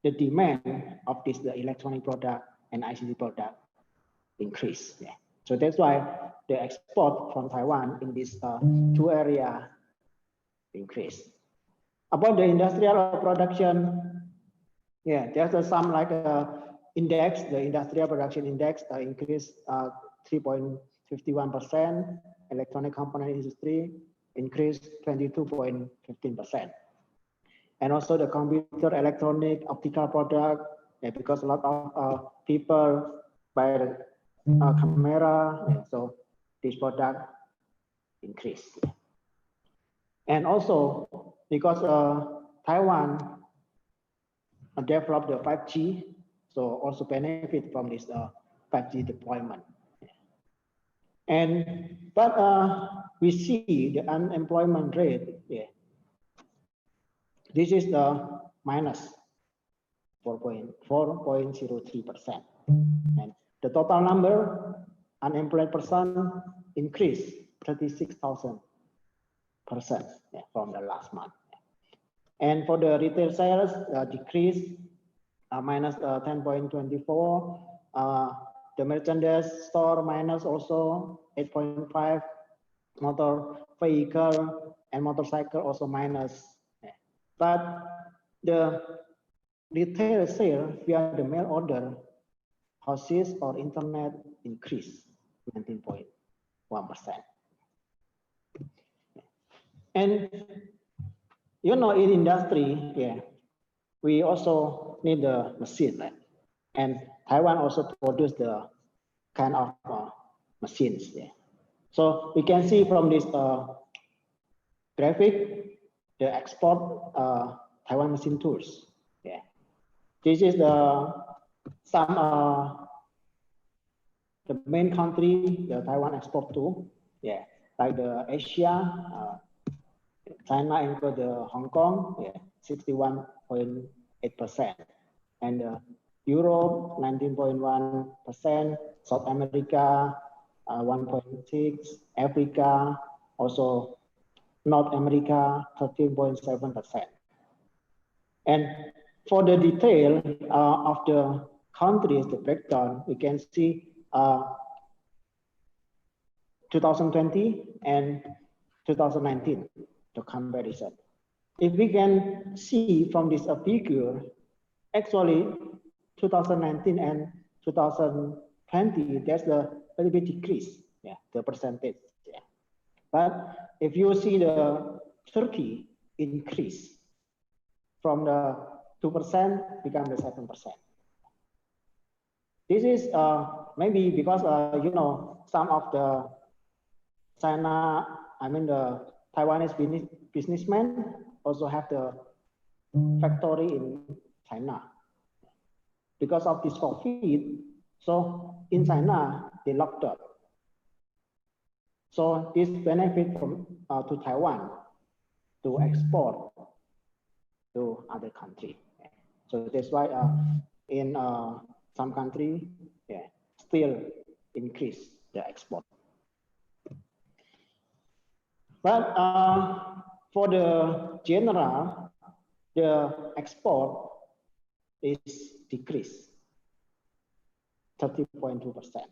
the demand of this the electronic product and ICT product increase. Yeah. So that's why the export from Taiwan in these two areas increase. About the industrial production, yeah, there's some like index, the industrial production index increased 3.51%. Electronic component industry increased 22.15%. And also the computer, electronic, optical product, yeah, because a lot of people buy the camera, yeah, so this product increased. And also because Taiwan developed the 5G, so also benefit from this 5G deployment. But we see the unemployment rate, yeah, this is the minus 4.03%. And the total number unemployed person increased 36,000% from the last month. And for the retail sales decreased minus 10.24. The merchandise store minus also 8.5. Motor vehicle and motorcycle also minus. But the retail sale via the mail order, houses or internet increased 19.1%. And you know, in industry, yeah, we also need the machine, right? And Taiwan also produce the kind of machines. Yeah. So we can see from this graphic, the export Taiwan machine tools. Yeah. This is the the main country the Taiwan export to. Yeah, like the Asia, China include the Hong Kong, yeah, 61.8%, and Europe 19.1%, South America 1.6%, Africa also North America 13.7%. And for the detail of the countries, the breakdown, we can see 2020 and 2019, the comparison. If we can see from this figure, actually 2019 and 2020, there's a little bit decrease, yeah, the percentage. Yeah. But if you see the Turkey increase from the 2% become the 7%. This is maybe because you know, some of the China, I mean the Taiwanese businessmen also have the factory in China. Because of this COVID, so in China they locked up. So this benefit from to Taiwan to export to other country. So that's why in some country, yeah, still increase the export. But for the general, the export is decreased 30.2%.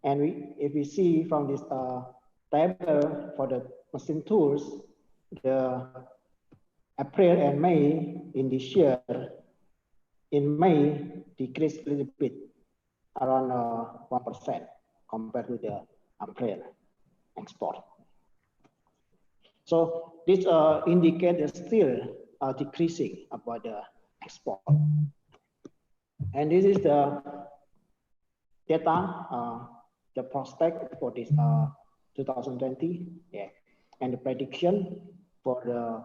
And if we see from this table for the machine tools, the April and May in this year, in May decreased a little bit, around 1% compared to the April export. So this indicates still decreasing about the export. And this is the data, the prospect for this 2020, yeah, and the prediction for the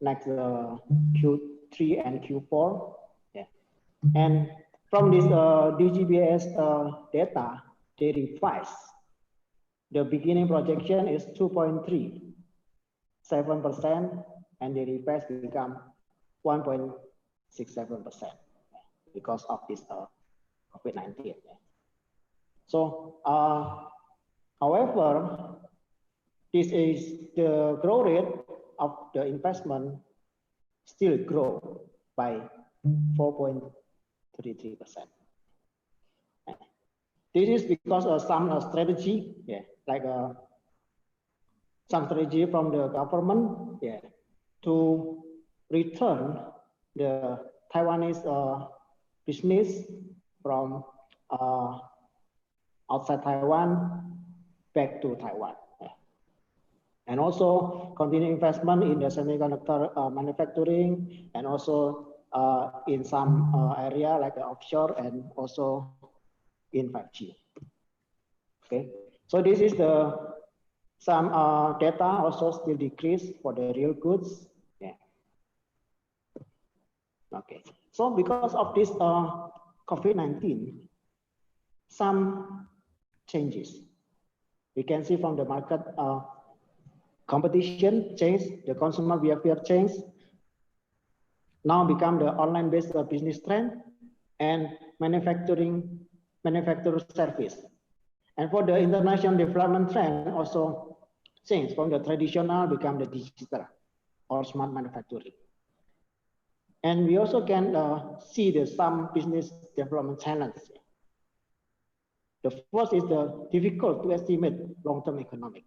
next Q3 and Q4, yeah. And from this DGBS data, they revise the beginning projection is 2.37%, and the revise become 1.67% because of this COVID-19. So However, this is the growth rate of the investment still grow by 4.33%. This is because of some strategy, like some strategy from the government, to return the Taiwanese business from outside Taiwan back to Taiwan. And also continue investment in the semiconductor manufacturing, and also in some area like offshore, and also in 5G. Okay, so this is the some data also still decrease for the real goods. Okay, so because of this COVID-19, some changes we can see from the market. Competition change, the consumer behavior change, now become the online-based business trend, and manufacturer service. And for the international development trend also change from the traditional become the digital or smart manufacturing. And we also can see the some business development challenges. The first is the difficult to estimate long-term economic,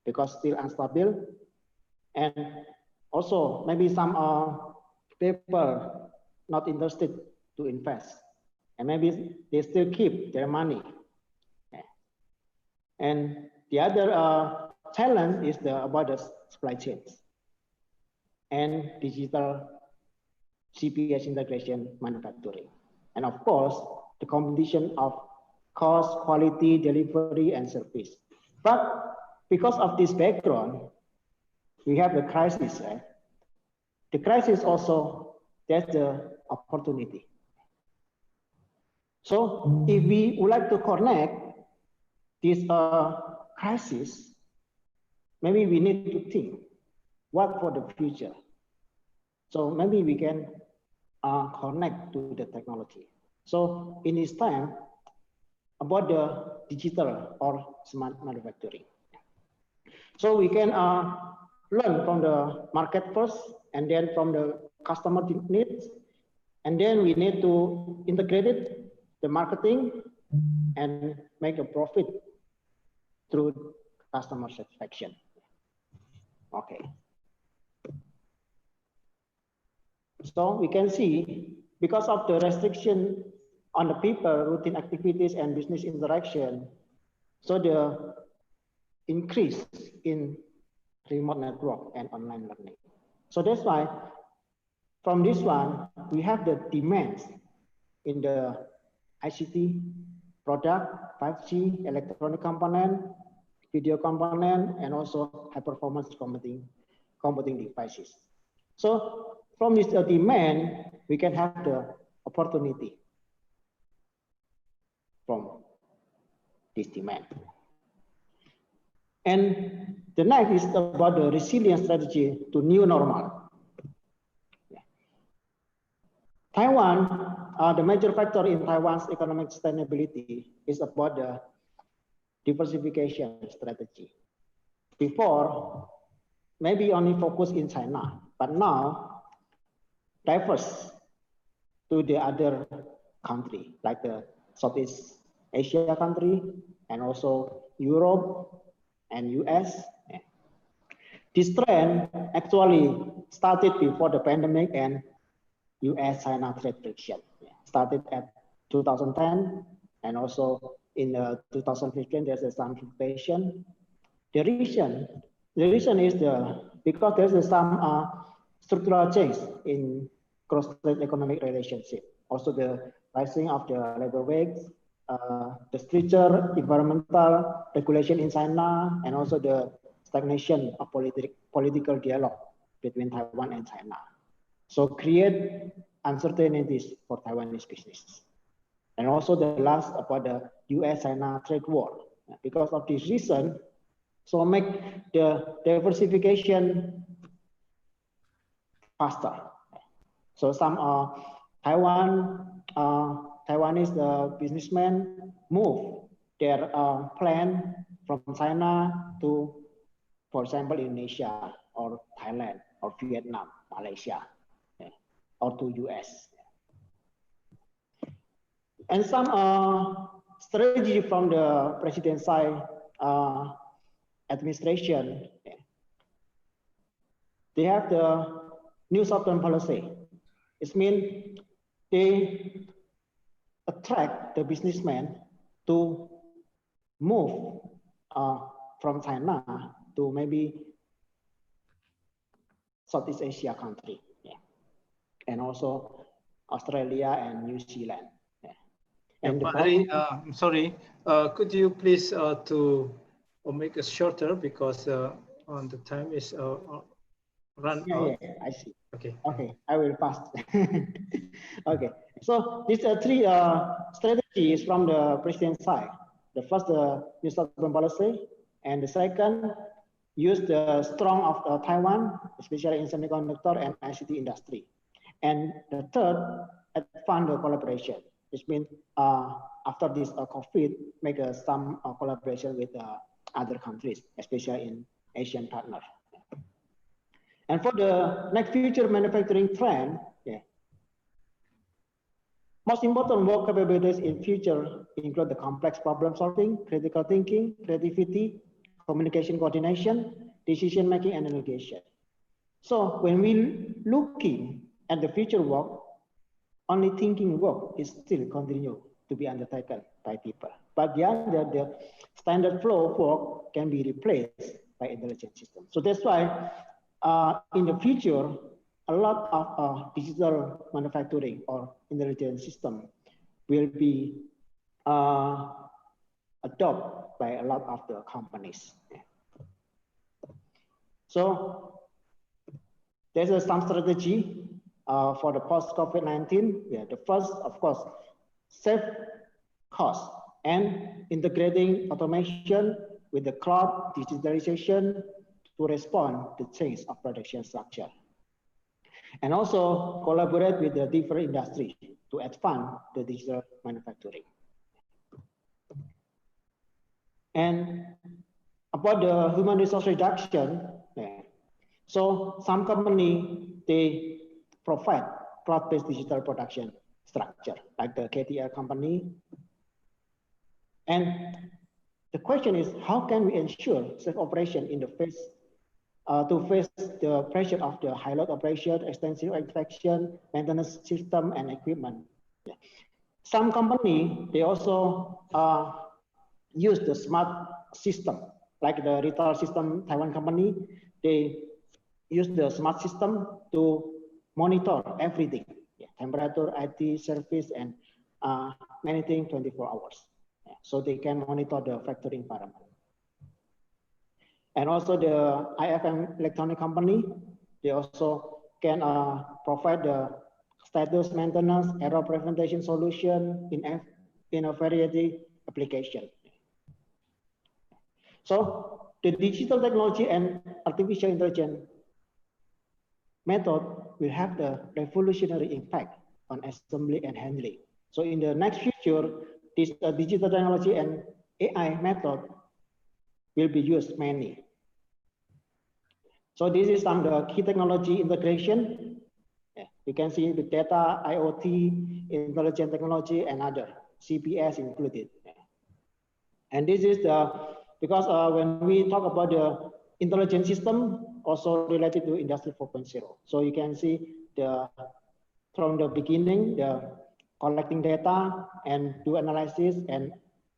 because still unstable, and also maybe some people not interested to invest, and maybe they still keep their money. And the other challenge is about the supply chains and digital CPS integration manufacturing, and of course the combination of cost, quality, delivery, and service. But because of this background, we have the crisis. Right? The crisis also, that's the opportunity. So if we would like to connect this crisis, maybe we need to think what for the future. So maybe we can connect to the technology. So in this time, about the digital or smart manufacturing. So we can learn from the market first, and then from the customer needs, and then we need to integrate it, the marketing, and make a profit through customer satisfaction. Okay. So we can see, because of the restriction on the people, routine activities, and business interaction, so the increase in remote network and online learning. So that's why from this one, we have the demands in the ICT product, 5G, electronic component, video component, and also high performance computing devices. So from this demand, we can have the opportunity from this demand. And the next is about the resilience strategy to new normal. Taiwan, the major factor in Taiwan's economic sustainability is about the diversification strategy. Before, maybe only focus in China, but now diverse to the other country, like the Southeast Asia country, and also Europe and US. This trend actually started before the pandemic and US-China trade friction. Started at 2010, and also in 2015 there's some fluctuation. The reason is because there's some structural change in cross-strait economic relationship. Also the rising of the labor wage, the stricter environmental regulation in China, and also the stagnation of political dialogue between Taiwan and China. So create uncertainties for Taiwanese businesses. And also the last about the US-China trade war. Because of this reason, so make the diversification faster. So some Taiwanese businessmen move their plan from China to, for example, Indonesia or Thailand or Vietnam, Malaysia, or to US. And some strategy from the president side administration. They have the new sovereign policy. It means they attract the businessmen to move from China to maybe Southeast Asia country, and also Australia and New Zealand. And I'm sorry. Could you please to make it shorter because on the time is run out. Yeah, I see. Okay. Okay, I will fast. Okay, so these are three strategies from the president side. The first, the new sovereign policy, and the second, use the strong of Taiwan, especially in semiconductor and ICT industry. And the third, advance the collaboration, which means after this COVID, make some collaboration with other countries, especially in Asian partners. And for the next future manufacturing trend, most important work capabilities in future include the complex problem solving, critical thinking, creativity, communication coordination, decision making, and navigation. So when we looking at the future work, only thinking work is still continue to be undertaken by people. But the standard flow of work can be replaced by intelligent systems. So that's why in the future, a lot of digital manufacturing or intelligent system will be adopted by a lot of the companies. So there's some strategy for the post-COVID-19. The first, of course, save cost and integrating automation with the cloud digitalization to respond to change of production structure. And also collaborate with the different industries to advance the digital manufacturing. And about the human resource reduction, so some company, they provide cloud-based digital production structure, like the KTR company. And the question is, how can we ensure safe operation in the face to face the pressure of the high load operation, extensive inspection, maintenance system, and equipment? Some company, they also use the smart system, like the retail system Taiwan company. They use the smart system to monitor everything, temperature, IT, service, and many things 24 hours. So they can monitor the factory environment. And also the IFM electronic company, they also can provide the status maintenance, error prevention solution in a variety application. So the digital technology and artificial intelligence method will have the revolutionary impact on assembly and handling. So in the next future, this digital technology and AI method will be used mainly. So this is some of the key technology integration. You can see the data, IoT, intelligent technology, and other, CPS included. And this is because when we talk about the intelligent system, also related to Industry 4.0. So you can see from the beginning, the collecting data and do analysis and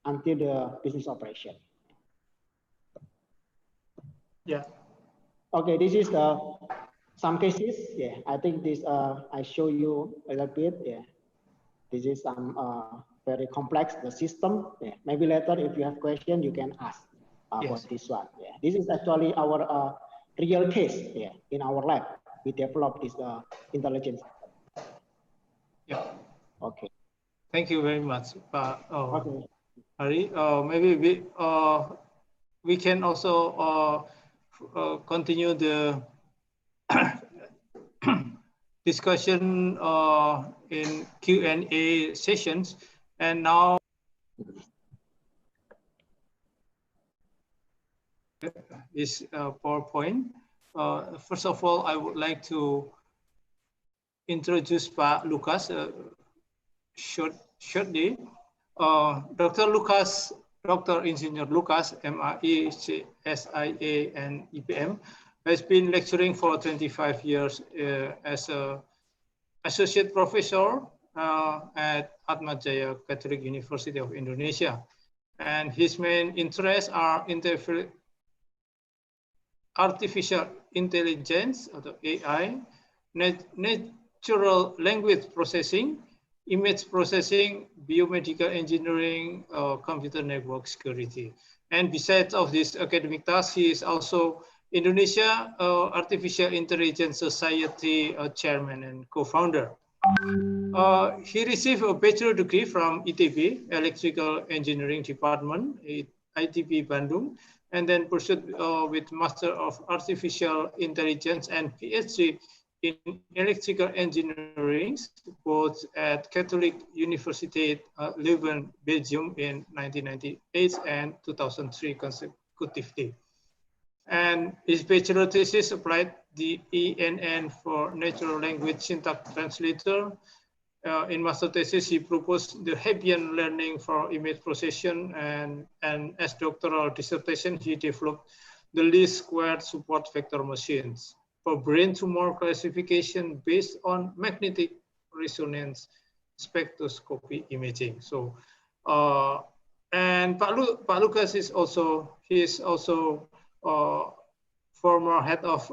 until the business operation. Yeah. Okay, this is some cases. Yeah, I think this I show you a little bit. Yeah, this is some very complex the system. Yeah, maybe later if you have question you can ask about this one. Yeah, this is actually our real case. Yeah, in our lab we developed this intelligence. Yeah. Okay. Thank you very much, Okay. Hari. Maybe we can also continue the discussion in Q&A sessions. And now his PowerPoint. First of all, I would like to introduce Pak Lucas shortly. Dr. Lucas, Dr. Engineer Lucas, MRE, SIA, and EPM, has been lecturing for 25 years as an associate professor at Atmajaya Catholic University of Indonesia. And his main interests are artificial intelligence, or AI, natural language processing, image processing, biomedical engineering, computer network security. And besides of this academic task, he is also Indonesia Artificial Intelligence Society chairman and co-founder. He received a bachelor degree from ITB, Electrical Engineering Department, ITB Bandung, and then pursued with Master of Artificial Intelligence and PhD in Electrical Engineering, both at Catholic University Leuven, Belgium in 1998 and 2003 consecutively. And his bachelor thesis applied the ENN for Natural Language Syntax Translator. In master thesis, he proposed the Hebbian learning for image processing, and as doctoral dissertation, he developed the least squared support vector machines for brain tumor classification based on magnetic resonance spectroscopy imaging. So, and Pak Lucas is also, former head of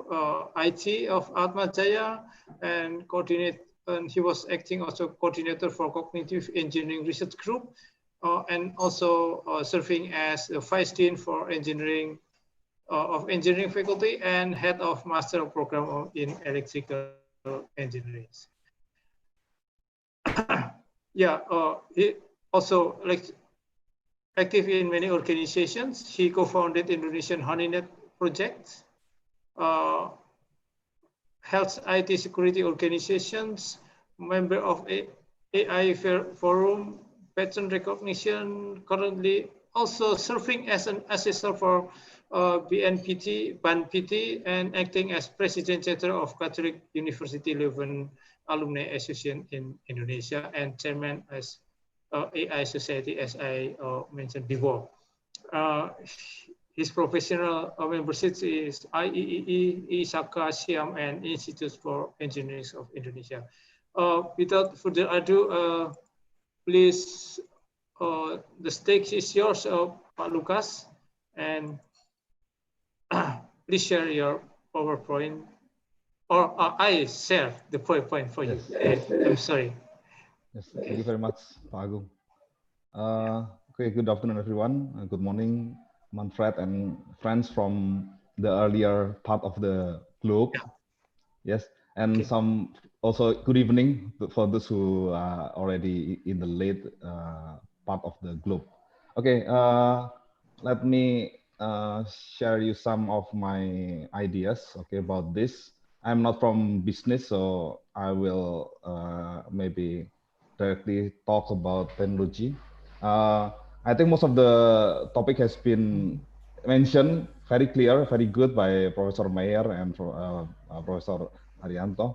IT of Atmajaya and he was acting also coordinator for cognitive engineering research group and also serving as the vice dean for engineering of engineering faculty and head of master program in electrical engineering. Yeah, he also active in many organizations. He co-founded Indonesian HoneyNet project, health IT security organizations, member of AI Forum, pattern recognition, currently also serving as an assessor for BNPT, and acting as President Chair of Catholic University Leuven Alumni Association in Indonesia and Chairman as AI Society, as I mentioned before. His professional membership is IEEE, ISACA, SIAM, and Institute for Engineering of Indonesia. Without further ado, please, the stage is yours, Pak Lucas, and please share your PowerPoint, or I share the PowerPoint for you. I'm sorry. Yes, thank you very much, Pak Agung. Okay, good afternoon, everyone. Good morning, Manfred and friends from the earlier part of the globe. Yes, and Okay. some also good evening for those who are already in the late part of the globe. Okay, let me share you some of my ideas. Okay, about this. I'm not from business, so I will maybe directly talk about technology. I think most of the topic has been mentioned very clear, very good by Professor Mayer and Professor Arianto.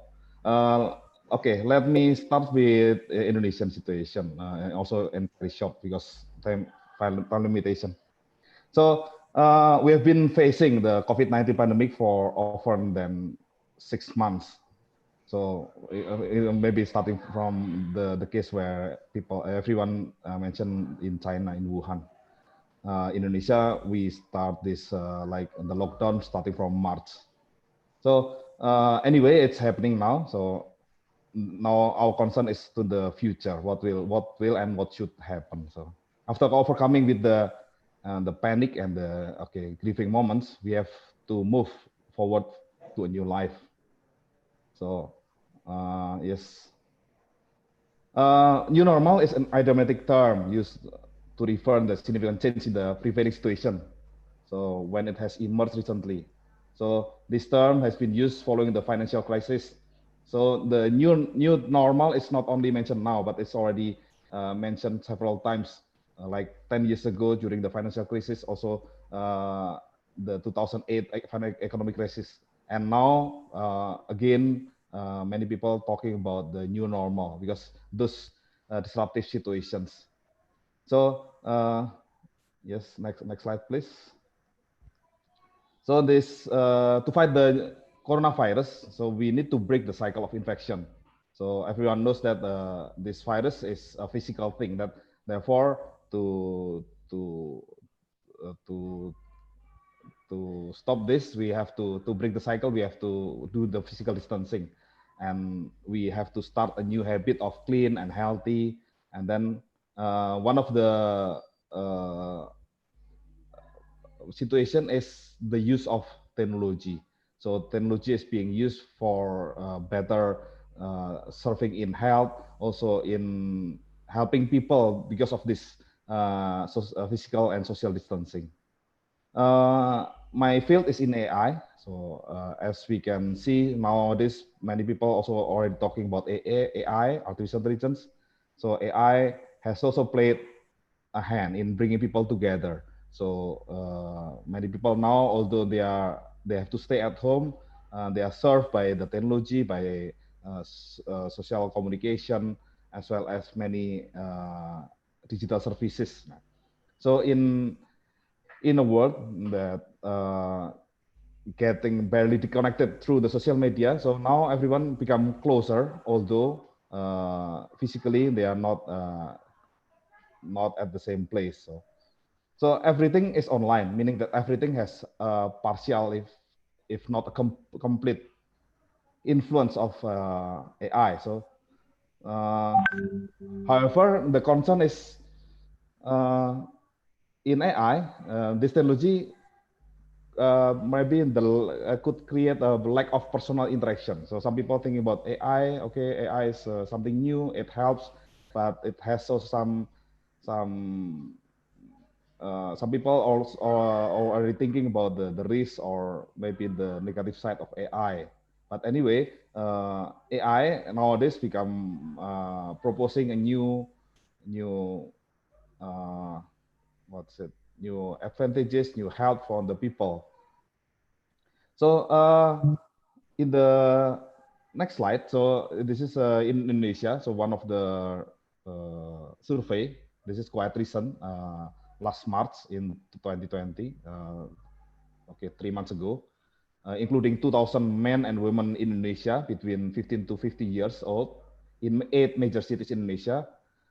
Okay, let me start with Indonesian situation, and also in very short because time limitation. So we have been facing the COVID-19 pandemic for over than 6 months. So maybe starting from the case where everyone mentioned in China, in Wuhan. Indonesia, we start this like the lockdown starting from March. So anyway, it's happening now. So now our concern is to the future. What will and what should happen. So after overcoming with the panic and the grieving moments, we have to move forward to a new life. So yes, new normal is an idiomatic term used to refer to the significant change in the prevailing situation. So when it has emerged recently. So this term has been used following the financial crisis. So the new normal is not only mentioned now, but it's already mentioned several times, like 10 years ago during the financial crisis. Also, the 2008 economic crisis, and now again many people talking about the new normal because those disruptive situations. So yes, next slide, please. So this to fight the coronavirus, so we need to break the cycle of infection. So everyone knows that this virus is a physical thing. That therefore to uh, to to stop this, we have to break the cycle. We have to do the physical distancing, and we have to start a new habit of clean and healthy. And then one of the uh, situation is the use of technology. So technology is being used for better serving in health, also in helping people because of this physical and social distancing. My field is in AI. So as we can see nowadays, many people also already talking about AI, artificial intelligence. So AI has also played a hand in bringing people together. So many people now, although they have to stay at home, they are served by the technology, by social communication, as well as many digital services. So in a world that getting barely disconnected through the social media, so now everyone become closer, although physically they are not at the same place. So everything is online, meaning that everything has a partial, if not a complete influence of AI. So, however, the concern is in AI, this technology maybe could create a lack of personal interaction. So some people thinking about AI. Okay, AI is something new. It helps, but it has also some people also are already thinking about the risk or maybe the negative side of AI. But anyway, AI nowadays become proposing a new uh, what's it new advantages, new help for the people. So in the next slide, so this is in Indonesia. So one of the survey. This is quite recent. Last March in 2020. Okay, 3 months ago, including 2,000 men and women in Indonesia between 15 to 50 years old in 8 major cities in Indonesia.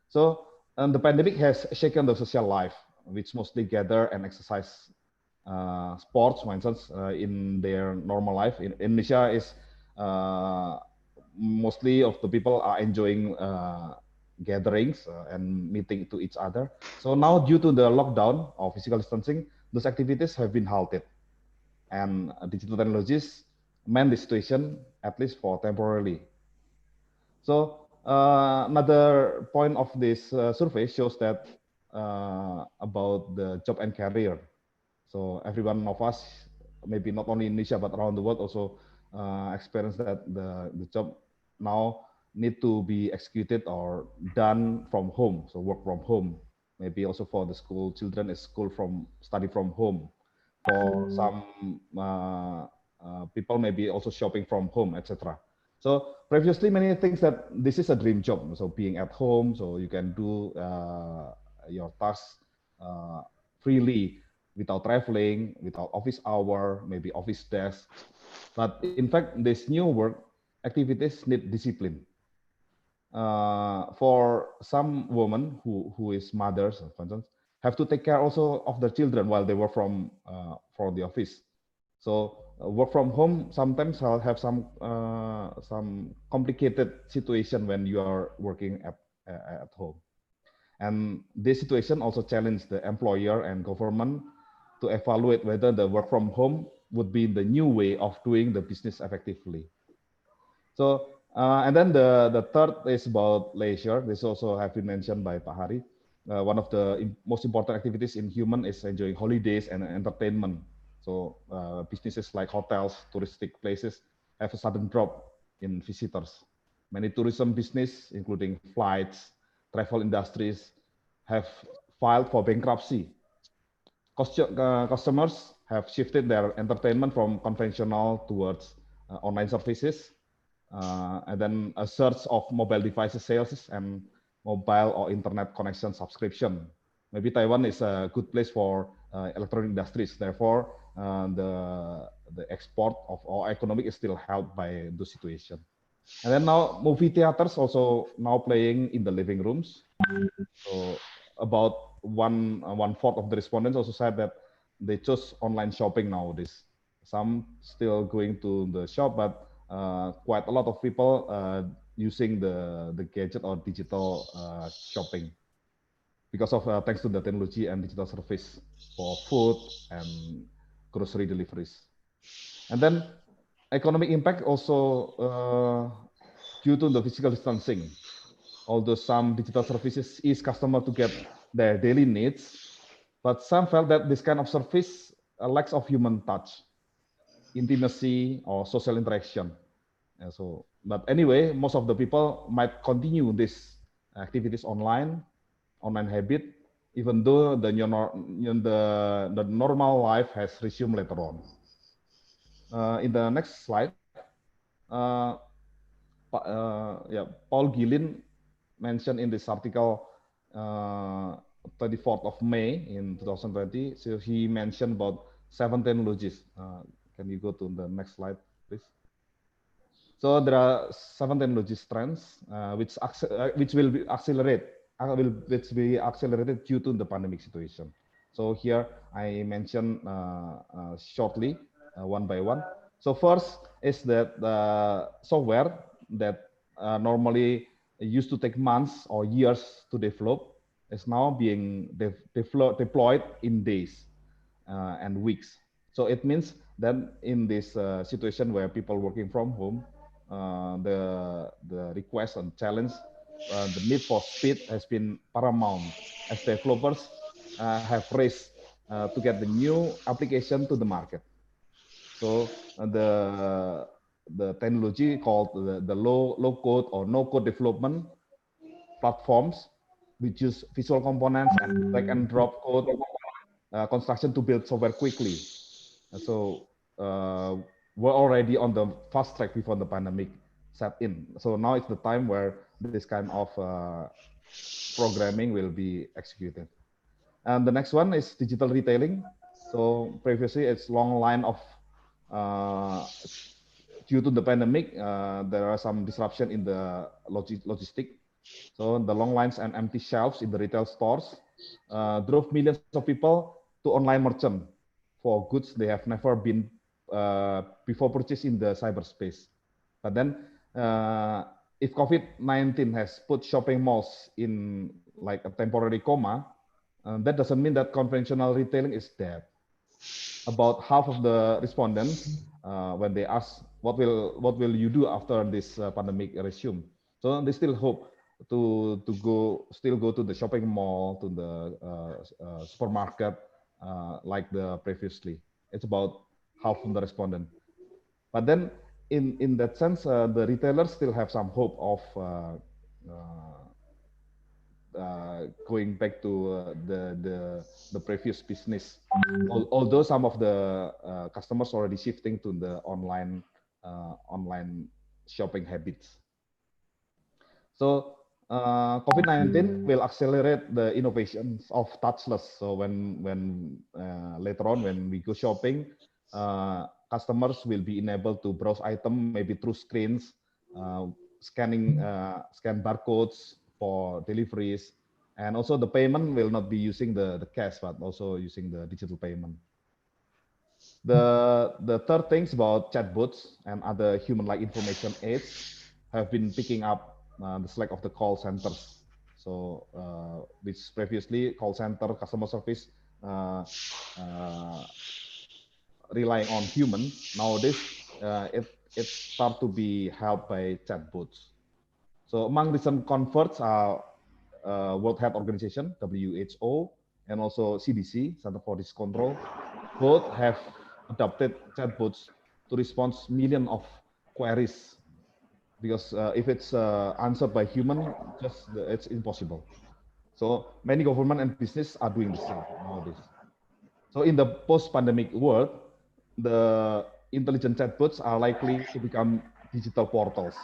So the pandemic has shaken the social life, which mostly gather and exercise sports, for instance, in their normal life. In Indonesia is mostly of the people are enjoying gatherings and meeting to each other. So now, due to the lockdown or physical distancing, those activities have been halted, and digital technologies man the situation at least for temporarily. So another point of this survey shows that about the job and career. So every one of us, maybe not only in Indonesia but around the world, also experience that the job now need to be executed or done from home. So work from home. Maybe also for the school children is study from home. For some people, maybe also shopping from home, etc. So previously, many things that this is a dream job. So being at home, so you can do your tasks freely without traveling, without office hour, maybe office desk. But in fact, this new work activities need discipline. For some women who is mothers, for instance, have to take care also of their children while they work from the office. So work from home sometimes I'll have some complicated situation when you are working at home. And this situation also challenged the employer and government to evaluate whether the work from home would be the new way of doing the business effectively. So, and then the third is about leisure. This also have been mentioned by Pak Hari. One of the most important activities in human is enjoying holidays and entertainment. So businesses like hotels, touristic places have a sudden drop in visitors. Many tourism business, including flights, travel industries, have filed for bankruptcy. Customers have shifted their entertainment from conventional towards online services, and then a surge of mobile devices sales and mobile or internet connection subscription. Maybe Taiwan is a good place for electronic industries. Therefore, the export of our economic is still held by the situation. And then now movie theaters also now playing in the living rooms. So about one fourth of the respondents also said that they chose online shopping nowadays. Some still going to the shop, but quite a lot of people using the gadget or digital shopping because of thanks to the technology and digital service for food and grocery deliveries. And then economic impact also due to the physical distancing. Although some digital services ease customer to get their daily needs, but some felt that this kind of service lacks of human touch, intimacy, or social interaction. And so, but anyway, most of the people might continue these activities online habit, even though the normal life has resumed later on. In the next slide, uh, Paul Gillin mentioned in this article 24th of May in 2020. So he mentioned about 7 technologies. Can you go to the next slide, please? So there are 7 technology trends which will be accelerated due to the pandemic situation. So here I mention shortly one by one. So first is that the software that normally used to take months or years to develop is now being deployed in days and weeks. So it means that in this situation where people working from home, the request and challenge, the need for speed has been paramount as developers have raced to get the new application to the market. So the technology called the low code or no code development platforms, which use visual components and drag and drop code construction to build software quickly. So we're already on the fast track before the pandemic set in. So now it's the time where this kind of programming will be executed. And the next one is digital retailing. So previously it's long line of due to the pandemic, there are some disruption in the logistic. So the long lines and empty shelves in the retail stores drove millions of people to online merchant for goods they have never been before purchased in the cyberspace. But then, if COVID-19 has put shopping malls in like a temporary coma, that doesn't mean that conventional retailing is dead. About half of the respondents, when they ask what will you do after this pandemic resume, so they still hope to still go to the shopping mall, to the supermarket, like the previously. It's about half of the respondent. But then in that sense, the retailers still have some hope of going back to the previous business. Although some of the customers already shifting to the online shopping habits. So COVID-19 will accelerate the innovations of touchless. So when later on when we go shopping, customers will be enabled to browse item maybe through screens, scan barcodes for deliveries, and also the payment will not be using the cash but also using the digital payment. The third things about chatbots and other human-like information aids have been picking up the slack of the call centers. So which previously call center customer service relying on human, nowadays it start to be helped by chatbots. So among recent converts are World Health Organization, WHO, and also CDC, Center for Disease Control. Both have adopted chatbots to respond millions of queries, because if it's answered by human, it's impossible. So many government and business are doing the same nowadays. So in the post-pandemic world, the intelligent chatbots are likely to become digital portals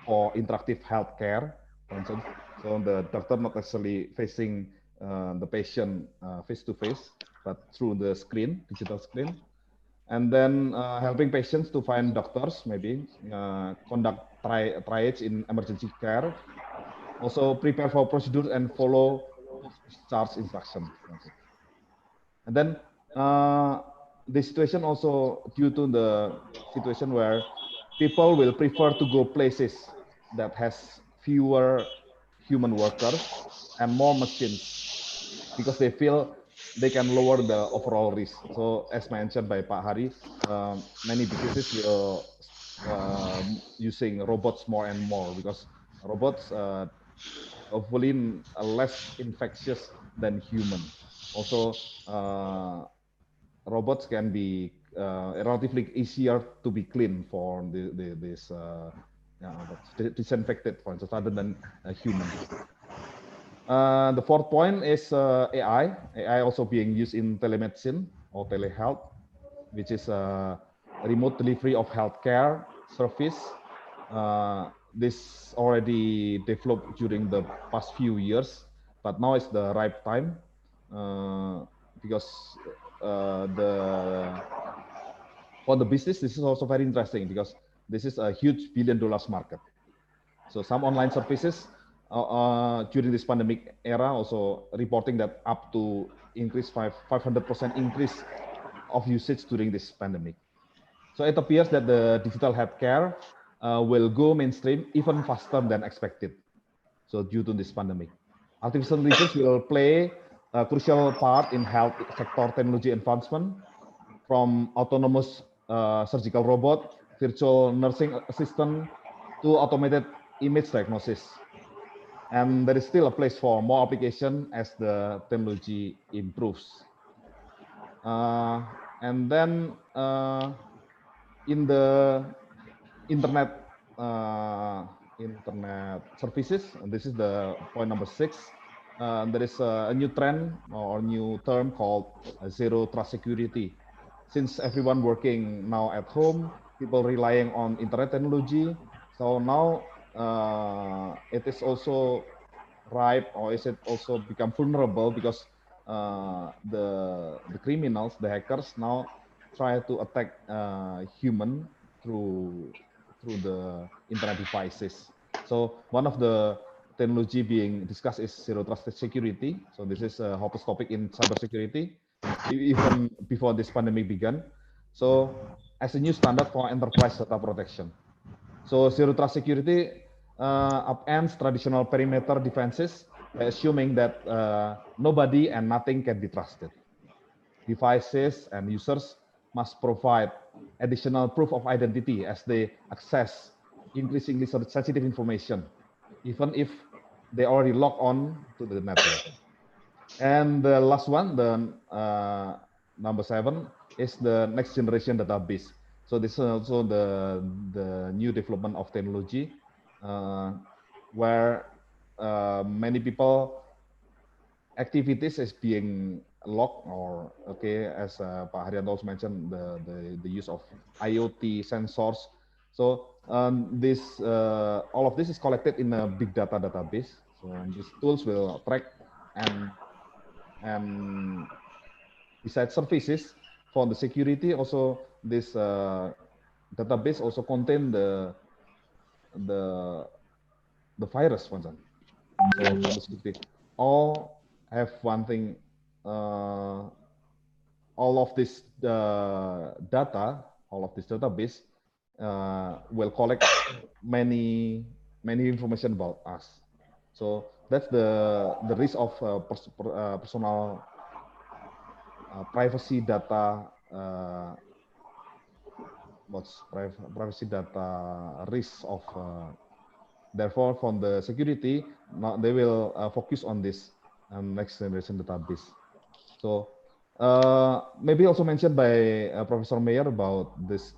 for interactive healthcare, for instance. So the doctor not necessarily facing the patient face to face, but through the screen, digital screen, and then helping patients to find doctors, maybe conduct triage in emergency care, also prepare for procedures and follow post-discharge instructions. And then the situation also due to the situation where people will prefer to go places that has fewer human workers and more machines because they feel they can lower the overall risk. So as mentioned by Pak Hari, many businesses will using robots more and more because robots hopefully less infectious than human. Also, robots can be relatively easier to be clean for this disinfected, for instance, rather than a human. The fourth point is AI. AI also being used in telemedicine or telehealth, which is remote delivery of healthcare service. This already developed during the past few years, but now is the right time because for the business, this is also very interesting because this is a huge $1 billion market. So some online services during this pandemic era also reporting that up to 500% increase of usage during this pandemic. So it appears that the digital healthcare will go mainstream even faster than expected. So due to this pandemic, artificial intelligence will play a crucial part in health sector technology advancement, from autonomous surgical robot, virtual nursing assistant, to automated image diagnosis. And there is still a place for more application as the technology improves. And then in the internet internet services, and this is the point number 6. There is a new trend or new term called zero trust security. Since everyone working now at home, people relying on internet technology, so now it is also ripe, or is it also become vulnerable because the criminals, the hackers now try to attack human through the internet devices. So one of the technology being discussed is zero trust security. So this is a hottest topic in cybersecurity, even before this pandemic began. So as a new standard for enterprise data protection. So zero trust security upends traditional perimeter defenses by assuming that nobody and nothing can be trusted. Devices and users must provide additional proof of identity as they access increasingly sensitive information, even if they already log on to the network. And the last one, the number 7, is the next generation database. So this is also the new development of technology, where many people activities is being logged, or as Pak Haryanto also mentioned, the use of IoT sensors. So this all of this is collected in a big data database. So these tools will track and besides services for the security, also this database also contain the virus, for example. So for the security, all have one thing. All of this data, all of this database will collect many information about us. So that's the risk of personal privacy data. What's privacy data risk of? Therefore, from the security, now they will focus on this next generation database. So maybe also mentioned by Professor Mayer about this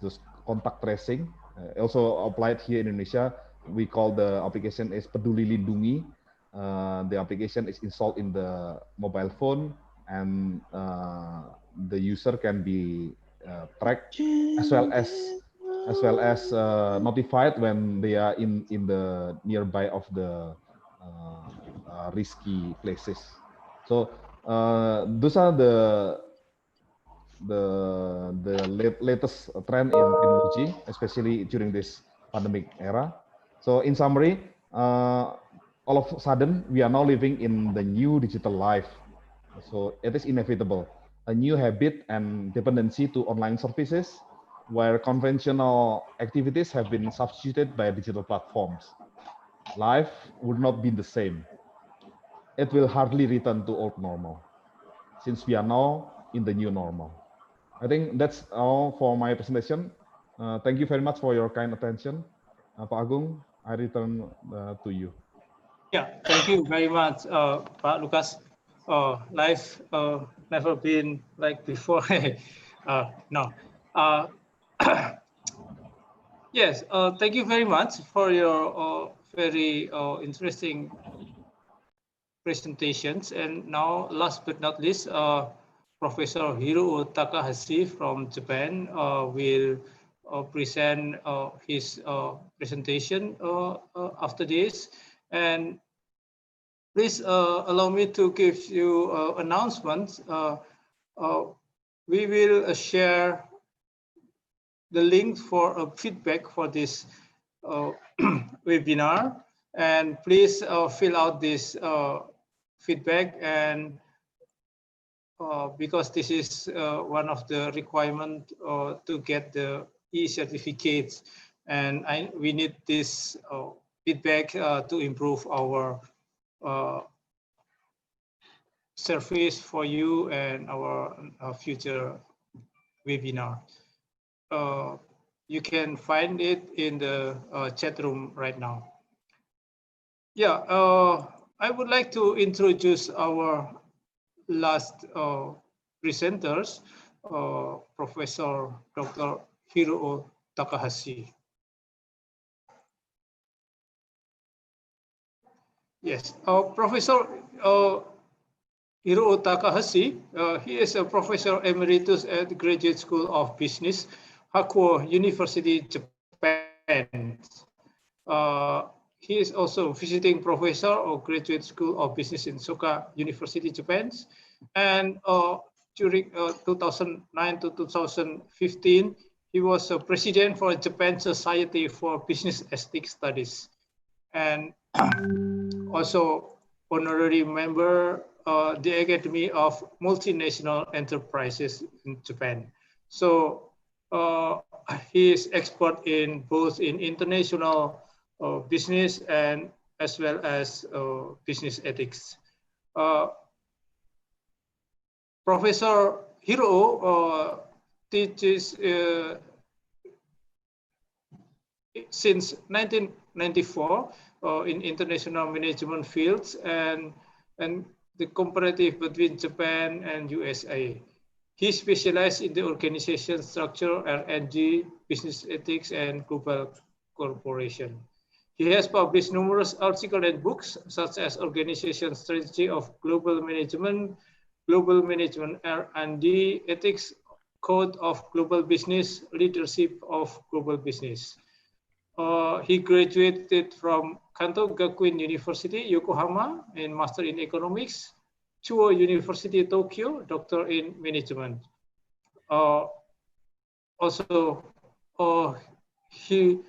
contact tracing, also applied here in Indonesia. We call the application is Peduli Lindungi. The application is installed in the mobile phone, and the user can be tracked as well as notified when they are in the nearby of the risky places. So those are the latest trend in technology, especially during this pandemic era. So in summary, all of a sudden we are now living in the new digital life. So it is inevitable, a new habit and dependency to online services, where conventional activities have been substituted by digital platforms. Life would not be the same. It will hardly return to old normal, since we are now in the new normal. I think that's all for my presentation. Thank you very much for your kind attention. Pak Agung, I return to you. Yeah, thank you very much, Pak Lucas. Life never been like before. No. Yes, thank you very much for your very interesting presentations. And now, last but not least, Professor Hiro Takahashi from Japan will present his presentation after this. And please allow me to give you announcements. We will share the link for feedback for this webinar, and please fill out this feedback, and because this is one of the requirements to get the e-certificates, and we need this feedback to improve our service for you and our future webinar. You can find it in the chat room right now. Yeah, I would like to introduce our last presenters, Professor Dr. Hiro Takahashi. Yes, Professor Hiro Takahashi, he is a professor emeritus at the Graduate School of Business, Hakuo University, Japan. He is also visiting professor of Graduate School of Business in Soka University, Japan. And during 2009 to 2015, he was a president for Japan Society for Business Ethics Studies, and also honorary member the Academy of Multinational Enterprises in Japan. So he is expert in both in international business and as well as business ethics. Professor Hiro teaches since 1994 in international management fields and the comparative between Japan and USA. He specialized in the organization structure, R&D, business ethics, and global corporation. He has published numerous articles and books, such as Organization Strategy of Global Management R&D, Ethics, Code of Global Business, Leadership of Global Business. He graduated from Kanto Gakuin University, Yokohama, in Master in Economics, Chuo University, Tokyo, Doctor in Management. Also, he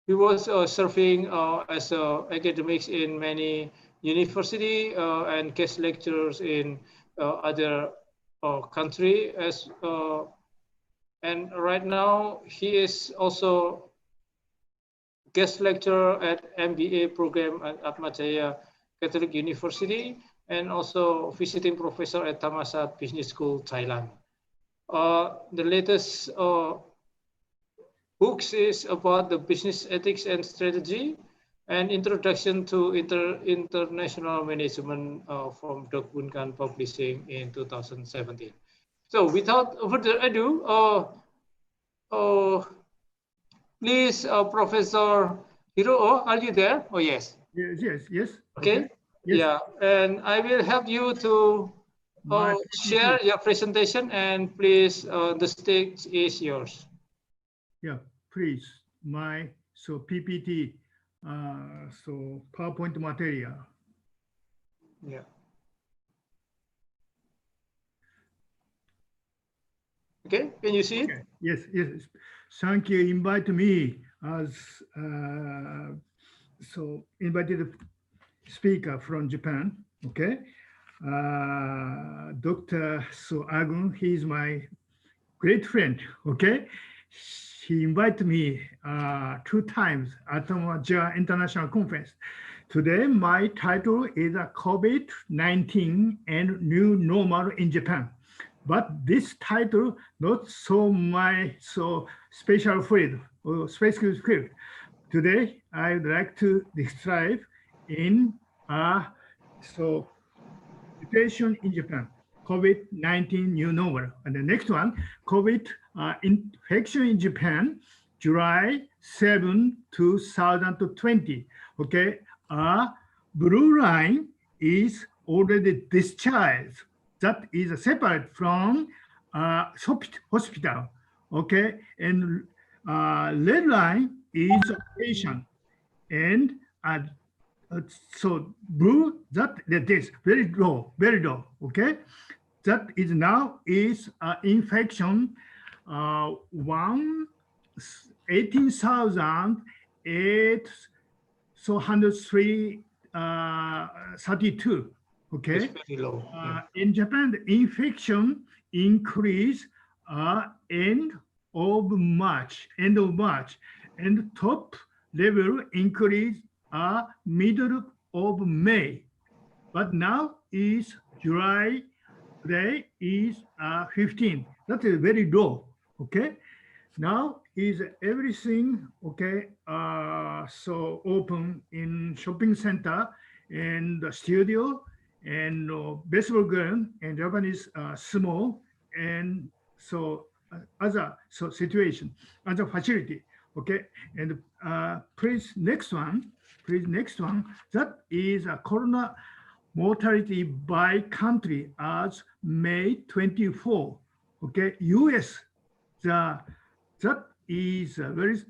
was serving as academics in many university and guest lectures in other country and right now he is also guest lecturer at MBA program at Atmajaya Catholic University and also visiting professor at Thammasat Business School, Thailand. The latest books is about the business ethics and strategy and introduction to international management from Dok Bunkan Publishing in 2017. So without further ado, please, Professor Hiro, are you there? Oh, yes. Yes. Okay. Yes. Yeah, and I will help you to Share your presentation and please, the stage is yours. Yeah, please. So PPT, so PowerPoint material. Yeah. Okay, can you see it? Okay. Yes, yes. Thank you. Invite me as so invited speaker from Japan. Okay, Dr. So Agun, he is my great friend. Okay, he invited me 2 times at the international conference. Today, my title is COVID-19 and New Normal in Japan. But this title not so my special field or specific field. Today, I would like to describe in situation in Japan, COVID-19 new normal. And the next one, COVID infection in Japan, July 7, 2020. Okay, blue line is already discharged. That is separate from hospital. Okay, and red line is patient, and so blue, that is very low, okay? That is now is infection 18,832, okay? It's very low. In Japan, the infection increase end of March, and top level increase middle of May, but now is July. Today is 15. That is very low. Okay. Now is everything okay? So open in shopping center and the studio and baseball ground and Japanese small and so other situation, other facility. Okay, and please next one. That is a corona mortality by country as May 24. Okay, U.S. that is a very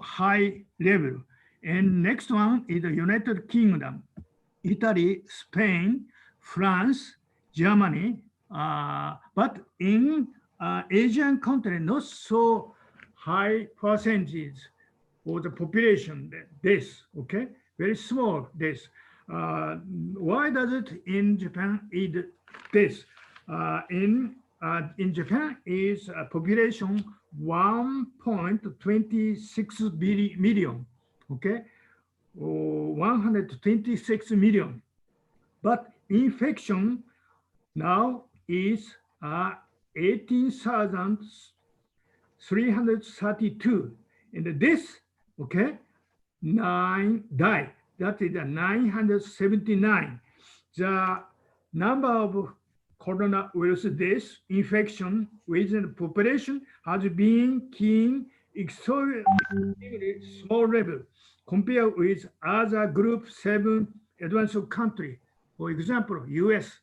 high level. And next one is the United Kingdom, Italy, Spain, France, Germany. But in Asian country, not so high percentage for the population death, okay? Very small death. Why does it in Japan is this? In Japan is a population 1.26 million, okay? 126 million. But infection now is 18,332. And this, okay, 9 died. That is 979. The number of coronavirus deaths, infection within the population has been keen extremely small level compared with other group 7 advanced country, for example, US,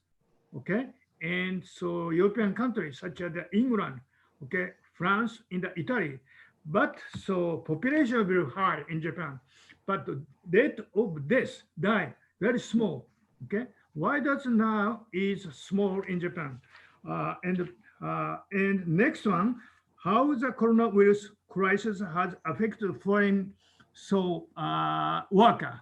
okay, and so European countries such as England, okay, France, and Italy. But so population very high in Japan, but the rate of death die very small. Okay, why does now is small in Japan? And next one, how the coronavirus crisis has affected foreign worker.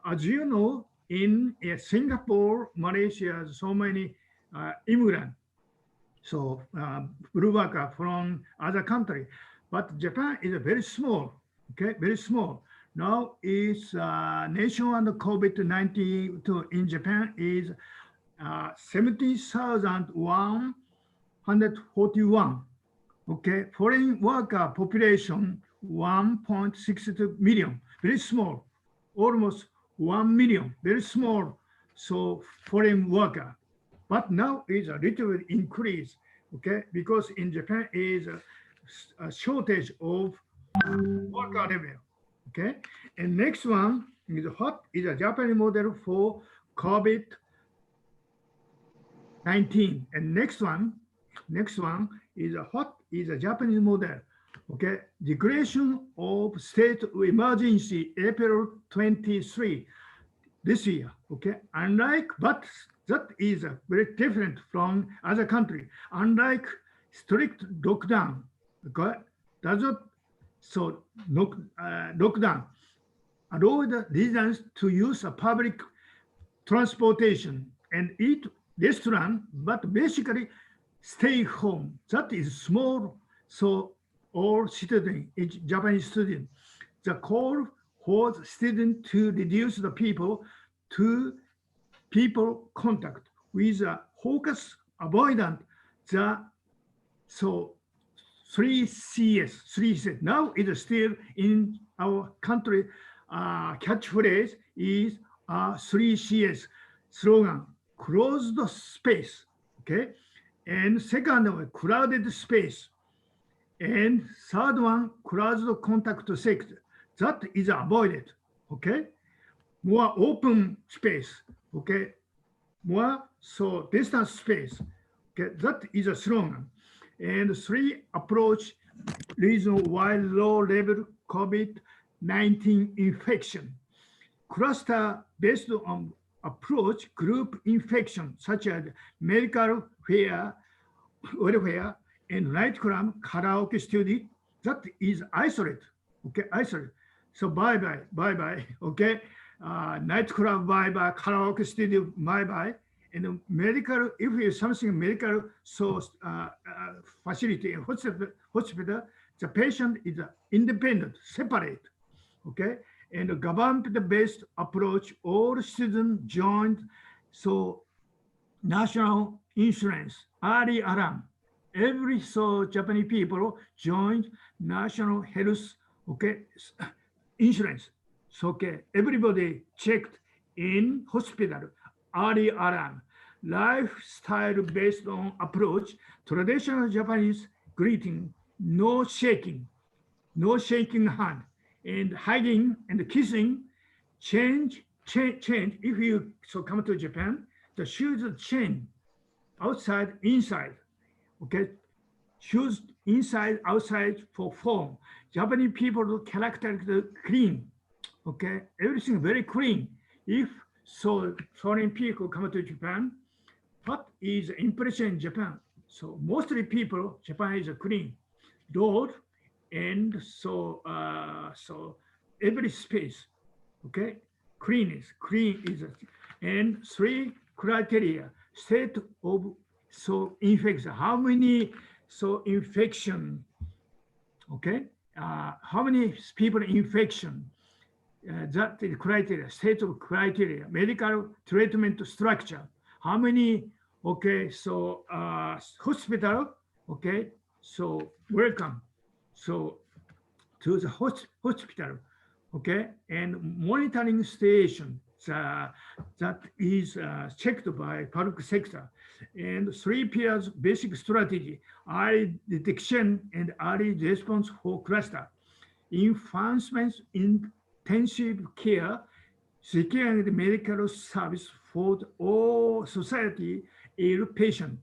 As you know, in Singapore, Malaysia, so many immigrants, blue worker from other country. But Japan is very small, okay, very small. Now is national COVID-19 in Japan is 70,141. Okay, foreign worker population 1.62 million, very small, almost 1 million, very small. So foreign worker, but now is a little bit increase, okay, because in Japan is a shortage of worker level. Okay, and next one is what is a Japanese model for COVID 19. And next one is a Japanese model. Okay, declaration of state of emergency April 23 this year. Okay, but that is very different from other country. Unlike strict lockdown, okay, does not lockdown allow the residents to use a public transportation and eat restaurant, but basically stay home. That is small. So all student, Japanese student, the call for the student to reduce the people to people contact with a focus avoidant the so 3Cs. Now it is still in our country. Catchphrase is 3Cs slogan: closed space. Okay, and second one, crowded space, and third one, closed contact sector. That is avoided. Okay, more open space. Okay, more so distance space. Okay, that is a slogan. And three, approach reason why low level COVID-19 infection. Cluster based on approach group infection such as medical welfare and nightclub karaoke studio, that is isolate. Okay, isolate. So bye-bye. Okay, nightclub bye-bye, karaoke studio bye-bye. And medical, if it's something medical, so facility and hospital, the patient is independent, separate. Okay, and the government-based approach, all students joined. So national insurance, early alarm. Every Japanese people joined national health, okay, insurance. So okay, everybody checked in hospital, early alarm. Lifestyle based on approach, traditional Japanese greeting, no shaking hand, and hugging and kissing. Change. If you come to Japan, the shoes change outside, inside. Okay, shoes inside, outside for form. Japanese people character clean. Okay, everything very clean. If foreign people come to Japan, what is the impression in Japan? So mostly people, Japan is a clean road, and so every space, okay, clean is, and three criteria: state of infection, how many infection, okay, how many people infection. That is criteria, state of criteria, medical treatment structure, how many, okay, hospital, okay, so welcome, so to the hospital, okay, and monitoring station, that is checked by public sector, and 3 pillars basic strategy: early detection and early response for cluster, enhancement in intensive care, securing the medical service for all society, ill patient,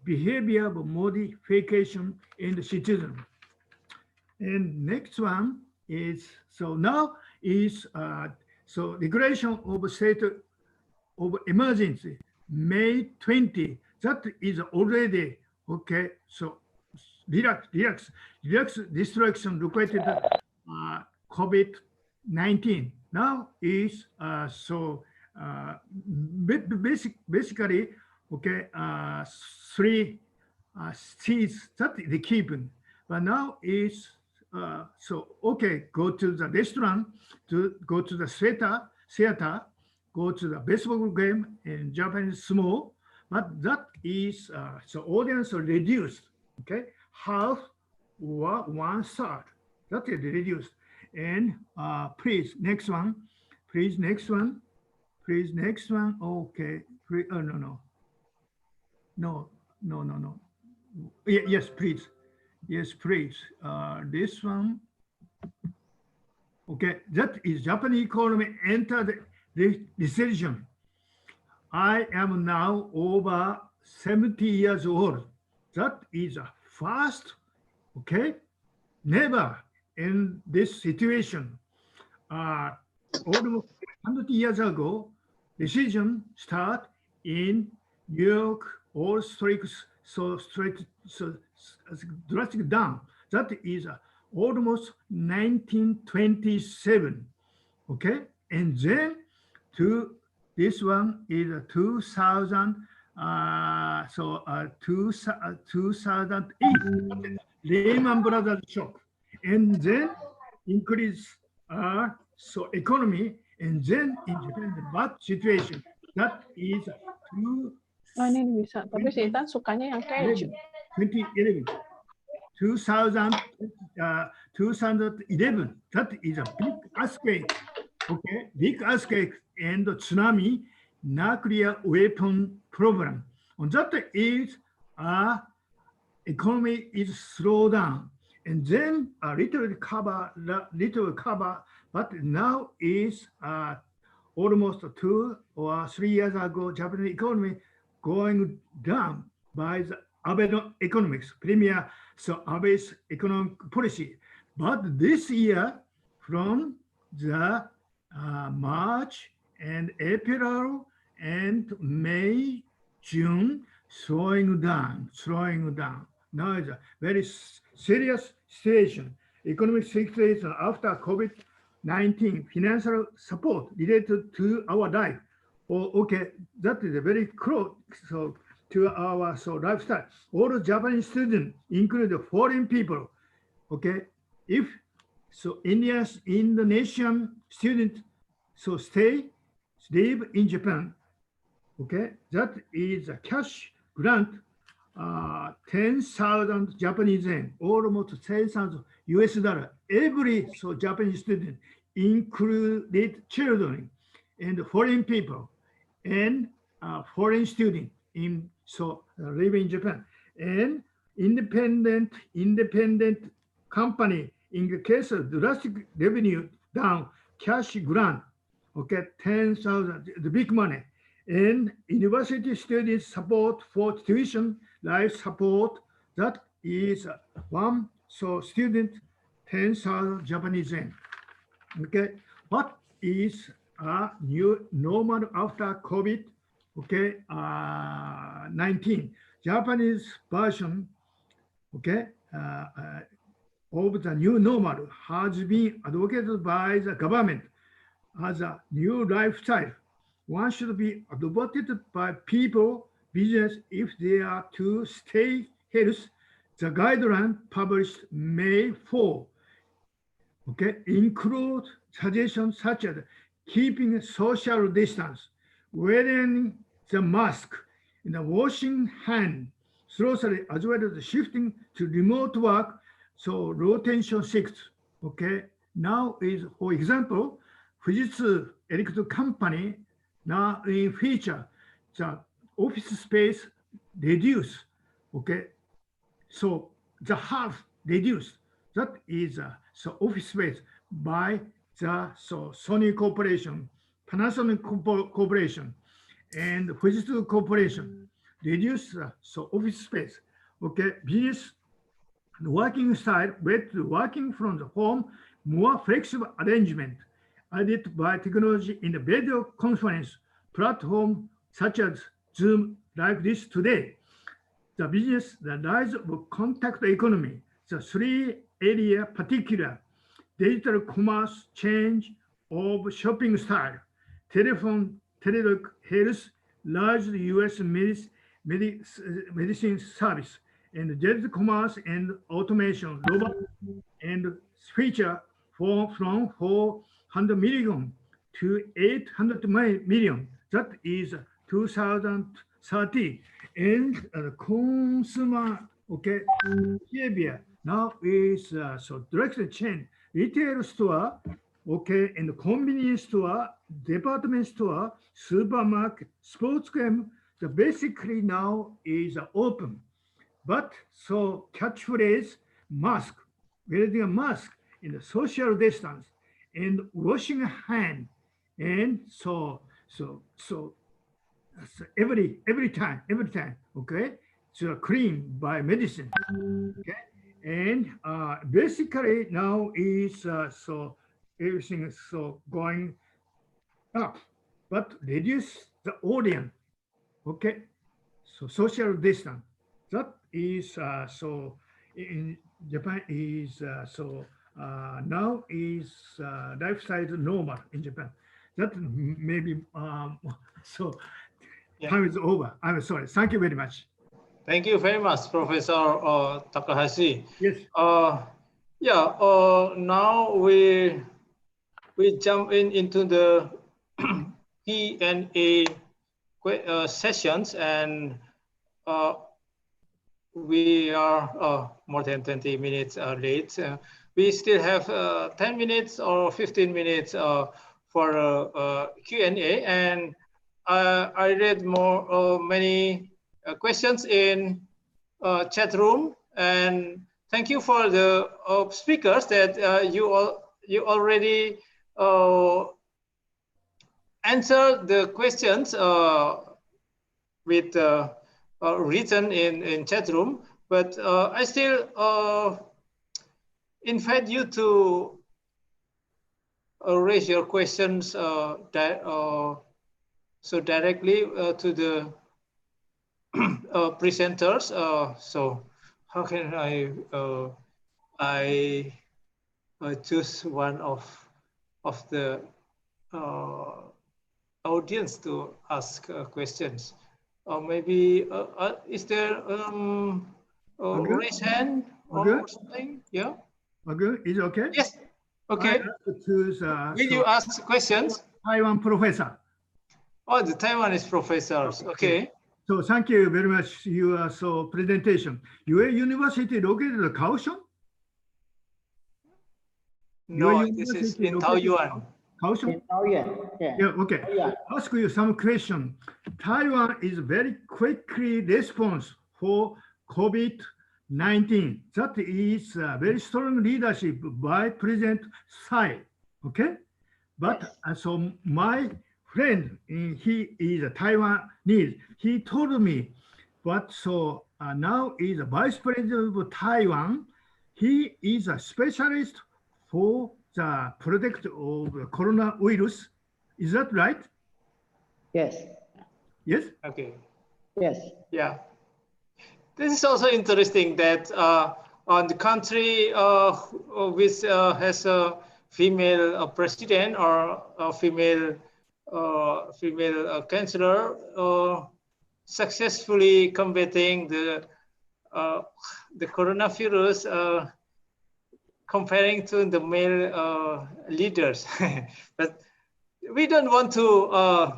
behavior modification in the citizen. And next one is, now is, declaration of state of emergency, May 20, that is already, okay, so relax restriction required COVID-19. Now is basically, okay, 3 C's that the keeping, but now is okay, go to the restaurant, go to the theater, go to the baseball game in Japanese small, but that is audience reduced, okay, half or 1/3, that is reduced. And please, next one, okay, no. Yes, please. This one, okay, that is Japanese economy entered the recession. I am now over 70 years old. That is a fast, okay? Never in this situation. Almost 100 years ago, decision start in New York, all streets so drastic down. That is almost 1927. Okay, and then to this one is 2000. 2008 Lehman Brothers shock, and then increase so economy, and then in Japan the bad situation. That is Oh, ini bisa, tapi si Ethan sukanya yang keju. 2011. 2011, that is a big earthquake. Okay, big earthquake and tsunami, nuclear weapon program. And that is economy is slow down, and then a little cover, but now is almost 2 or 3 years ago, Japanese economy going down by the Abe economics, premier, so Abe's economic policy. But this year, from the March and April and May, June, slowing down. Now it's a very serious situation, economic situation after COVID-19, financial support related to our life. Oh, okay, that is a very close to our lifestyle. All Japanese students, including foreign people, okay, if Indians, Indonesian students, live in Japan, okay, that is a cash grant, 10,000 Japanese yen, almost 10,000 US dollar. Every Japanese student, included children and foreign people and foreign student live in Japan, and independent company in the case of drastic revenue down, cash grant, okay, 10,000, the big money, and university students support for tuition, life support, that is one student 10,000 Japanese yen. Okay, what is a new normal after COVID? Okay, 19 Japanese version, okay, of the new normal has been advocated by the government as a new lifestyle. One should be advocated by people, business, if they are to stay healthy. The guideline published May 4, okay, include suggestions such as keeping social distance, wearing the mask, and the washing hand thoroughly, as well as shifting to remote work, rotation shifts. Okay, now is, for example, Fujitsu Electric Company now in future the office space reduced. Okay, so the half reduced. That is office space by the Sony Corporation, Panasonic Corporation, and Fujitsu Corporation reduce office space. Okay, business working style led to working from the home, more flexible arrangement added by technology in the video conference platform such as Zoom, like this today. The business, the rise of contact economy, the three area particular, digital commerce, change of shopping style, telephone, teledoc, health, large US medicine service, and digital commerce and automation, robot, and feature from 400 million to 800 million. That is 2030. And consumer, okay, behavior now is direct chain, retail store, okay, and convenience store, department store, supermarket, sports game, the basically now is open. But catchphrase, mask, wearing a mask, in the social distance, and washing a hand, and every time, okay, so cream by medicine, okay, and basically now is so everything is so going up, but reduce the audience, okay, so social distance. That is so in Japan is now is lifestyle normal in Japan. That maybe so Yeah. time is over. I'm sorry. Thank you very much. Thank you very much, Professor Takahashi. Yes. Yeah. Now we jump into the Q&A sessions, and we are more than 20 minutes late. We still have 10 minutes or 15 minutes for Q&A, and I read many questions in chat room, and thank you for the speakers that you already answer the questions with written in chat room, but I still invite you to raise your questions so directly to the presenters. So how can I choose one of the audience to ask questions? Or maybe is there raise hand or something? Yeah. Okay, is it okay? Yes. Okay. Choose, Will you ask questions? Taiwan professor. Oh, the Taiwanese professors. Okay. So thank you very much. Your presentation. Your university located in Kaohsiung? No, this is in Taoyuan. Kaohsiung? In Taoyuan, yeah. Yeah, okay. Taoyuan. Ask you some question. Taiwan is very quickly response for COVID-19. That is very strong leadership by President Tsai. Okay, but so my friend, he is a Taiwanese. He told me, but so now is a vice president of Taiwan. He is a specialist for the product of coronavirus. Is that right? Yes. Yes. Okay. Yes. Yeah. This is also interesting that on the country which has a female president or a female chancellor successfully combating the coronavirus, comparing to the male leaders. But we don't want to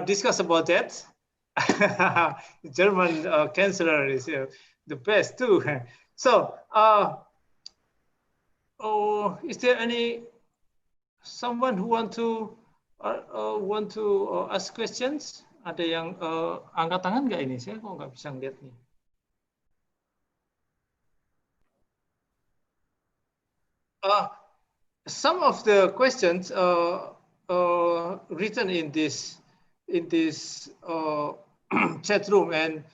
discuss about that. German chancellor is the best too. So, is there someone who want to ask questions? Ada yang angkat tangan nggak ini? Saya kok nggak bisa ngeliat nih. Some of the questions written in this chat room, and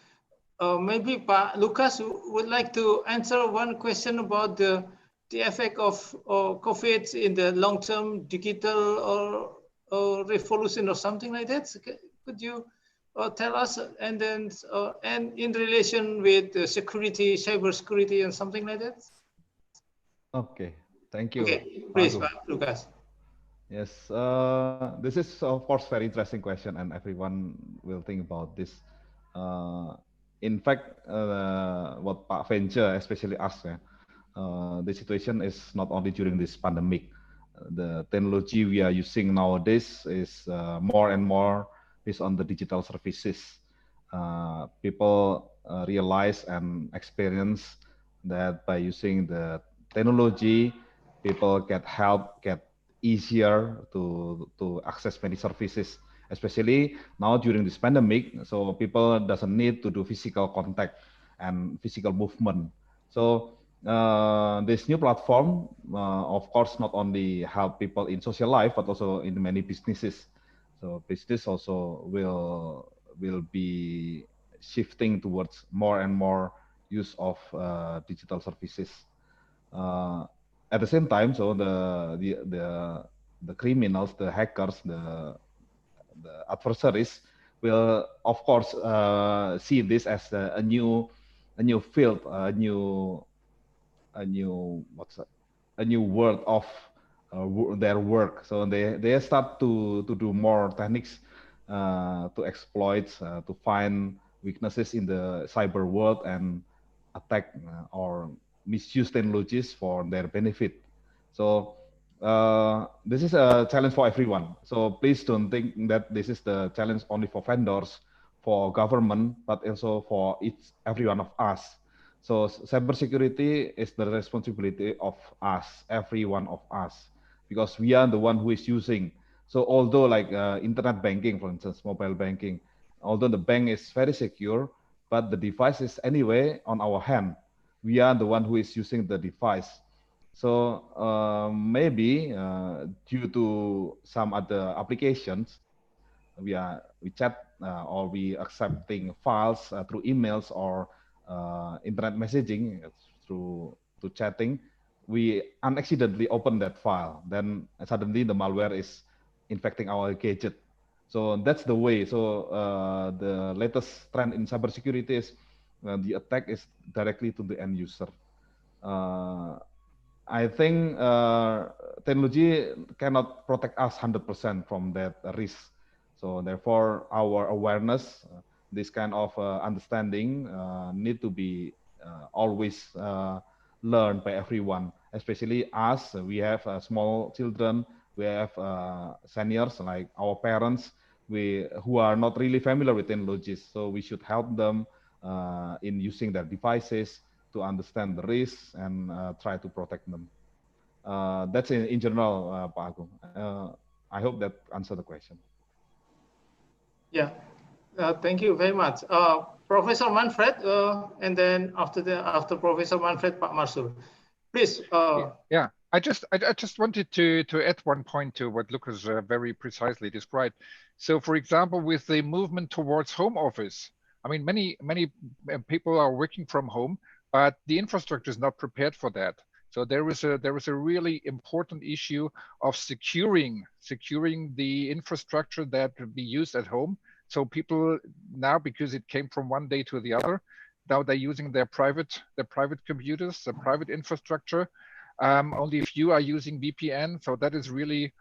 maybe Pak Lucas would like to answer one question about the effect of COVID in the long-term digital revolution or something like that. Could you tell us? And then and in relation with security, cyber security, and something like that. Okay, thank you. Okay, please, Pak Lucas. Yes, this is of course very interesting question, and everyone will think about this. In fact, what Pak Venture especially asked, the situation is not only during this pandemic. The technology we are using nowadays is more and more based on the digital services. People realize and experience that by using the technology, people get help, get easier to access many services, especially now during this pandemic. So people doesn't need to do physical contact and physical movement. So this new platform, of course, not only help people in social life, but also in many businesses. So business also will be shifting towards more and more use of digital services. At the same time, so the criminals, the hackers, the adversaries will, of course, see this as a new field, a new world of their work. So they start to do more techniques to exploit, to find weaknesses in the cyber world and attack or misuse technologies for their benefit. So this is a challenge for everyone. So please don't think that this is the challenge only for vendors, for government, but also for every one of us. So cybersecurity is the responsibility of us, every one of us, because we are the one who is using. So although like internet banking, for instance, mobile banking, although the bank is very secure, but the device is anyway on our hand. We are the one who is using the device. So maybe due to some other applications, we chat or we accepting files through emails or internet messaging through chatting, we unaccidentally open that file. Then suddenly the malware is infecting our gadget. So that's the way. So the latest trend in cybersecurity is the attack is directly to the end user. I think technology cannot protect us 100% from that risk. So therefore, our awareness, this kind of understanding need to be always learned by everyone, especially us. We have small children, we have seniors like our parents, who are not really familiar with technologies. So we should help them in using their devices to understand the risks and try to protect them. That's in general, Pak Agung. I hope that answered the question. Yeah, thank you very much. Professor Manfred, and then after Professor Manfred, Pak Marsul. Please. Yeah, I just wanted to add one point to what Lucas very precisely described. So, for example, with the movement towards home office, I mean, many people are working from home, but the infrastructure is not prepared for that. So there is a really important issue of securing the infrastructure that will be used at home. So people now, because it came from one day to the other, now they're using their private computers, the private infrastructure. Only a few are using VPN. So that is really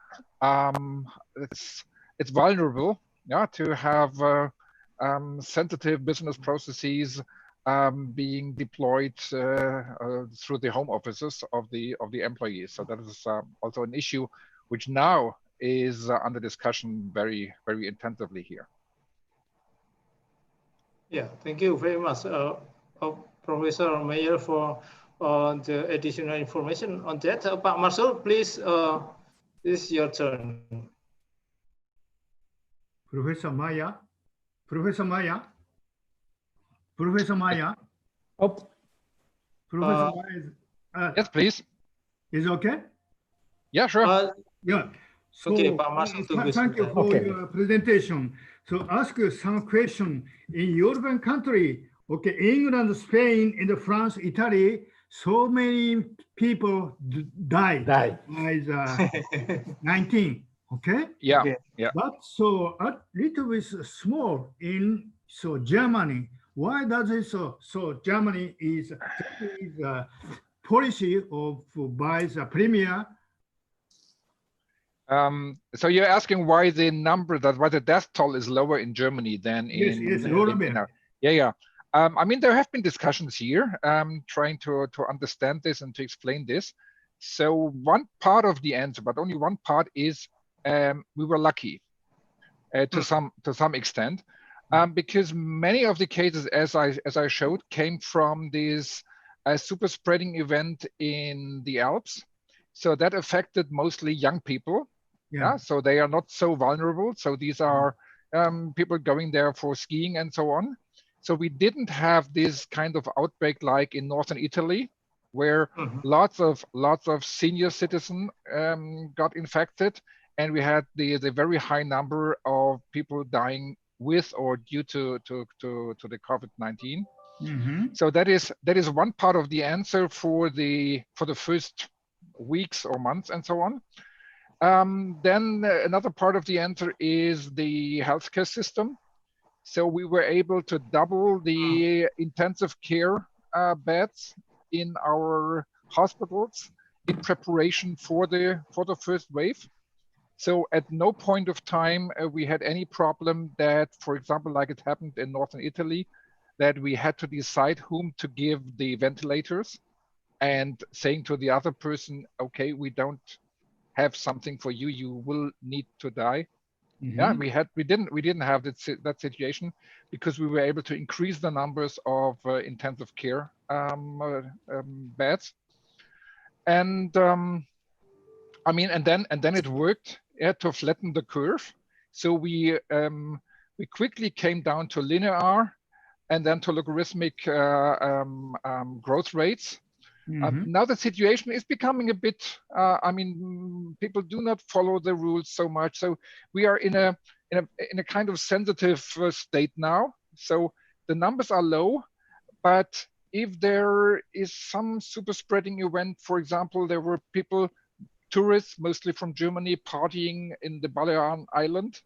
it's vulnerable, yeah, to have sensitive business processes being deployed through the home offices of the employees. So that is also an issue which now is under discussion very intensively here. Yeah, thank you very much, Professor Mayer, for the additional information on that. Pak Marsul, please, this is your turn. Professor Maya, Professor Maya, Professor Maya. Oh. Professor Maya yes, please. Is okay? Yeah, sure. Yeah. So okay, Pak Marsul, thank you for your presentation. So ask some question in European country. Okay, England, Spain, and France, Italy. So many people died by the 19. Okay. Yeah. Okay. Yeah. But so a little bit small in Germany. Why does it so? So Germany is policy of by the premier. So you're asking why the death toll is lower in Germany than in yeah. I mean, there have been discussions here trying to understand this and to explain this. So one part of the answer, but only one part, is we were lucky to some extent, because many of the cases, as I showed, came from this super spreading event in the Alps. So that affected mostly young people. Yeah. So they are not so vulnerable. So these are people going there for skiing and so on. So we didn't have this kind of outbreak like in northern Italy, where lots of senior citizens got infected, and we had the very high number of people dying with or due to the COVID-19. Mm-hmm. So that is one part of the answer for the first weeks or months and so on. Then another part of the answer is the healthcare system. So we were able to double the intensive care beds in our hospitals in preparation for the first wave. So at no point of time we had any problem that, for example, like it happened in northern Italy, that we had to decide whom to give the ventilators and saying to the other person, okay, we don't have something for you, you will need to die. Mm-hmm. Yeah, we didn't have that situation because we were able to increase the numbers of intensive care beds. And I mean, and then it worked to flatten the curve. So we quickly came down to linear and then to logarithmic growth rates. Mm-hmm. Now the situation is becoming a bit. I mean, people do not follow the rules so much. So we are in a kind of sensitive state now. So the numbers are low, but if there is some super spreading event, for example, there were people, tourists, mostly from Germany, partying in the Balearic Island.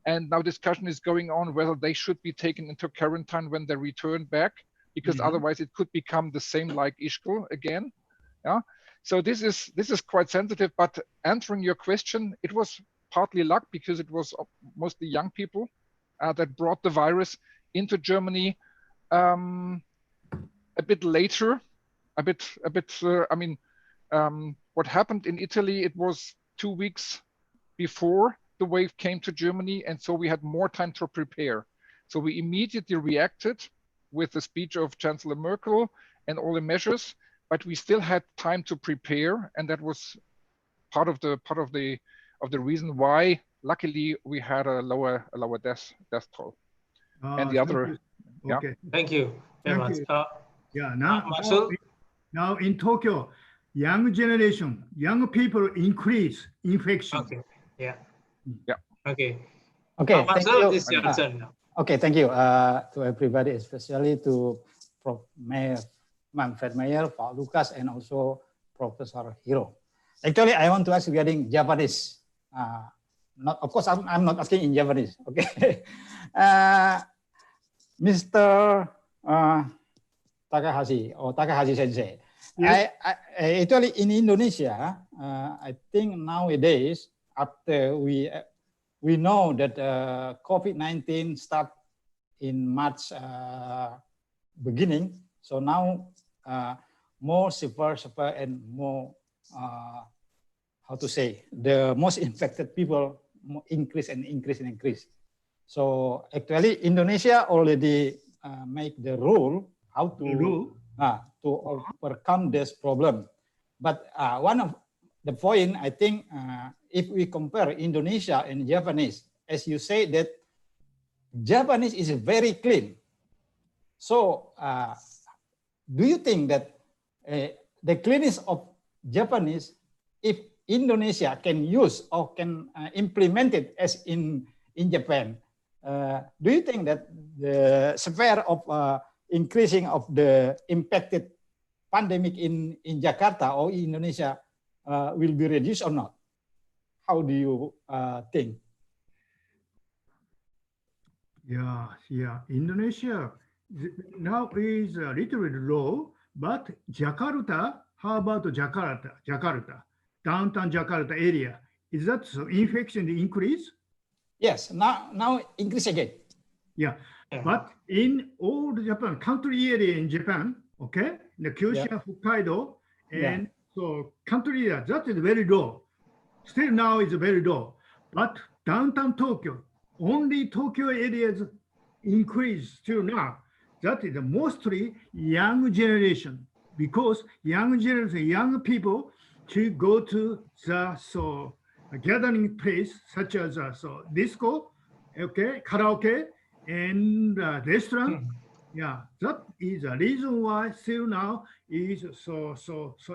And now discussion is going on whether they should be taken into quarantine when they return back, because otherwise it could become the same like Ischgl again. Yeah. So this is quite sensitive, but answering your question, it was partly luck because it was mostly young people that brought the virus into Germany a bit later, a bit. I mean, what happened in Italy, it was 2 weeks before the wave came to Germany, and so we had more time to prepare. So we immediately reacted with the speech of Chancellor Merkel and all the measures, but we still had time to prepare, and that was part of the reason why, luckily, we had a lower death toll. And the other, yeah. Okay. Thank you very much. Yeah. Marcel? Now in Tokyo, young generation, young people increase infection. Okay. Yeah. Yeah. Okay. Okay. Thank Marcel, you. it's your turn now. Okay, thank you to everybody, especially to Prof. Mayor, Manfred Mayer, Pak Lucas, and also Professor Hiro. Actually, I want to ask regarding Japanese. Not, of course, I'm not asking in Japanese. Okay, Mr. Takahashi or Takahashi Sensei. Yes. Actually, in Indonesia, I think nowadays, after we know that COVID-19 start in March beginning. So now more severe and more, how to say, the most infected people increase. So actually Indonesia already make the rule how to overcome this problem. But one of the point, I think, if we compare Indonesia and Japanese, as you say that Japanese is very clean. So do you think that the cleanness of Japanese, if Indonesia can use or can implement it as in Japan, do you think that the sphere of increasing of the impacted pandemic in Jakarta or Indonesia will be reduced or not? How do you think? Yeah. Indonesia now is a little bit low, but Jakarta, how about Jakarta, downtown Jakarta area? Is that so infection increase? Yes, now increase again. Yeah. But in all the Japan, country area in Japan, okay, the Kyushu, Hokkaido, and so country area, that is very low. Still now is very low. But downtown Tokyo, only Tokyo areas increase till now. That is mostly young generation, because young generation, young people to go to the gathering place such as disco, okay, karaoke, and restaurant. Yeah, that is a reason why still now is so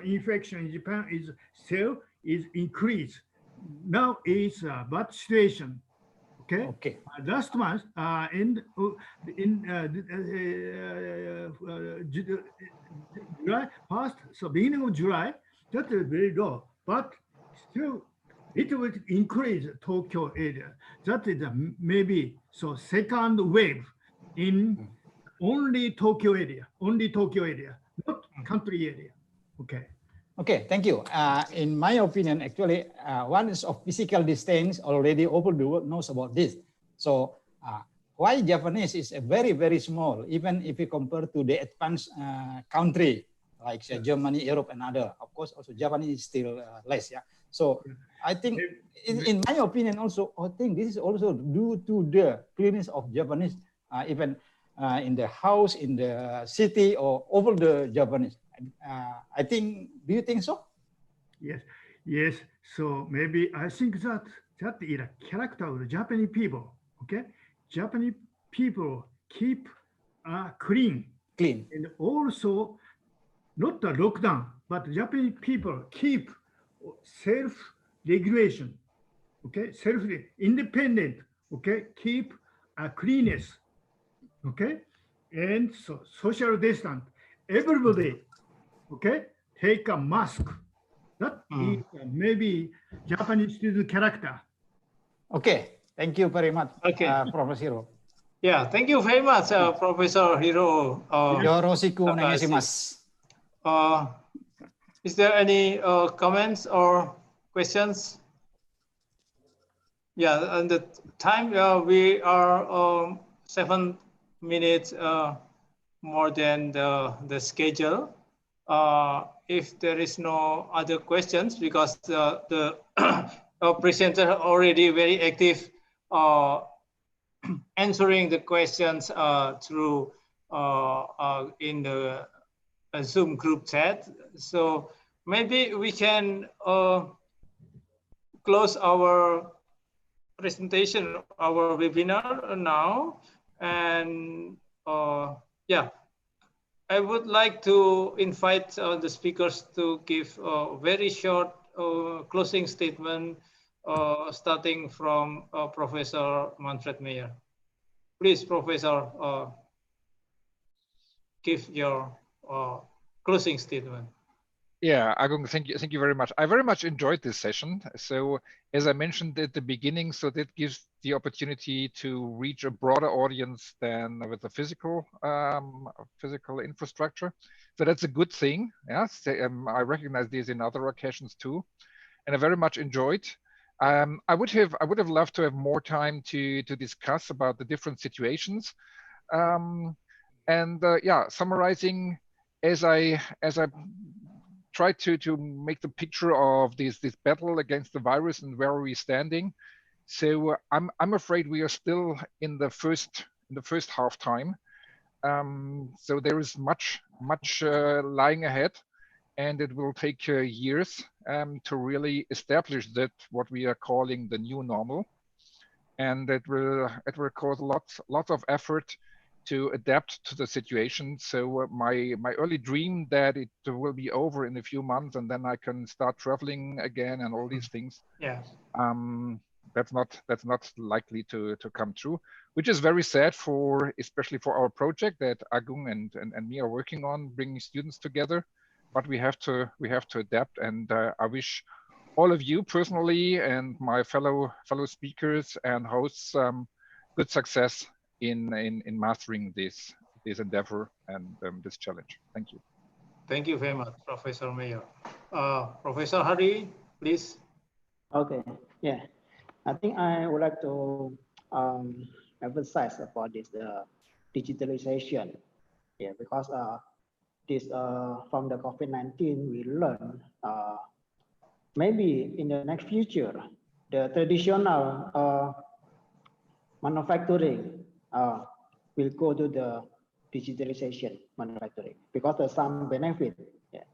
infection in Japan is still increased. Now it's a bad situation. Okay. Okay. Last month, in July, past, so beginning of July, that is very low, but still it will increase Tokyo area. That is maybe so second wave in only Tokyo area, not country area. Okay. Okay, thank you. In my opinion, actually, one is of physical distance already all the world knows about this. So why Japanese is a very, very small, even if you compare to the advanced country like say, Germany, Europe, and other. Of course, also Japanese is still less. Yeah. So I think, in my opinion, also, I think this is also due to the clearness of Japanese, even in the house, in the city, or over the Japanese. I think, do you think so? Yes, yes. So maybe I think that is a character of the Japanese people. Okay, Japanese people keep clean, and also not the lockdown, but Japanese people keep self-regulation. Okay, self-independent. Okay, keep cleanness. Okay, and so social distance. Everybody. Okay, take a mask. That is maybe Japanese student character. Okay, thank you very much, Professor Hiro. Yeah, thank you very much, Professor Hiro. Yoroshiku onegaishimasu. Is there any comments or questions? Yeah, and the time we are 7 minutes more than the schedule. If there is no other questions, because the presenter already very active answering the questions through in the Zoom group chat. So maybe we can close our presentation, our webinar now. And yeah, I would like to invite the speakers to give a very short closing statement, starting from Professor Manfred Meyer. Please, Professor, give your closing statement. Yeah, Agung, thank you very much. I very much enjoyed this session. So as I mentioned at the beginning, so that gives the opportunity to reach a broader audience than with the physical infrastructure. So that's a good thing. Yeah, so, I recognize this in other occasions too, and I very much enjoyed. I would have loved to have more time to discuss about the different situations. Yeah, summarizing, as I try to make the picture of this battle against the virus and where are we standing. So I'm afraid we are still in the first half time. So there is much lying ahead, and it will take years to really establish that what we are calling the new normal, and it will cause lots of effort to adapt to the situation. So my early dream that it will be over in a few months and then I can start traveling again and all these things. Yeah. That's not likely to come true, which is very sad especially for our project that Agung and me are working on, bringing students together. But we have to adapt, and I wish all of you personally and my fellow speakers and hosts good success in mastering this endeavor and this challenge. Thank you. Thank you very much, Professor Meyer. Professor Hari, please. Okay. Yeah, I think I would like to emphasize about this digitalization. Yeah, because this from the COVID-19 we learn maybe in the next future the traditional manufacturing will go to the digitalization manufacturing because there's some benefit. Yeah.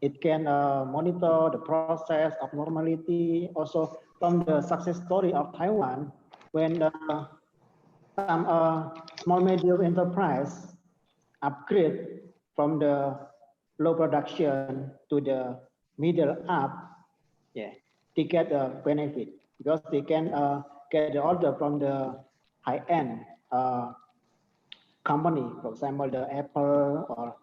It can monitor the process of normality. Also, from the success story of Taiwan, when some small medium enterprise upgrade from the low production to the middle up, yeah, they get a benefit because they can get the order from the high-end company, for example, the Apple or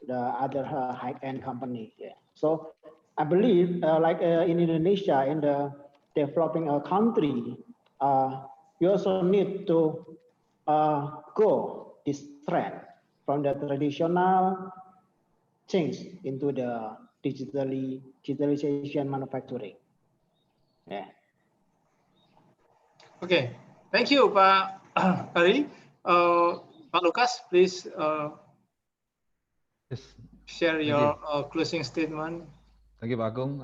the other high-end company. Yeah. So I believe, like in Indonesia, in the developing country, you also need to go this trend from the traditional change into the digitalization manufacturing. Yeah. Okay, thank you, Pak Ari. Pak Lukas, please Yes. share Thank your you. closing statement. Thank you, Pak Agung.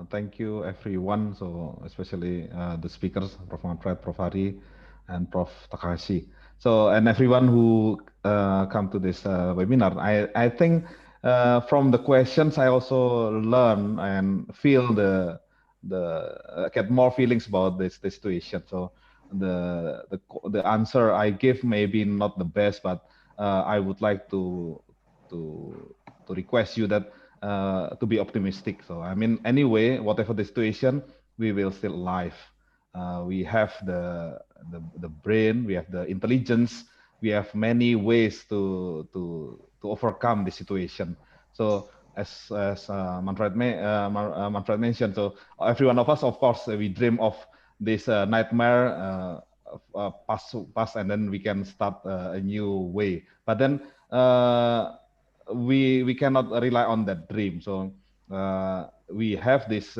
Thank you, everyone. So especially the speakers, Prof. Manfred, Prof. Hari, and Prof. Takahashi. So and everyone who come to this webinar. I think from the questions I also learn and feel get more feelings about this situation. So the answer I give maybe not the best, but I would like to request you that to be optimistic. So I mean, anyway, whatever the situation, we will still alive. We have the brain, we have the intelligence, we have many ways to overcome the situation. So as Manfred mentioned, so every one of us, of course, we dream of this nightmare pass, and then we can start a new way. But then we cannot rely on that dream. So we have this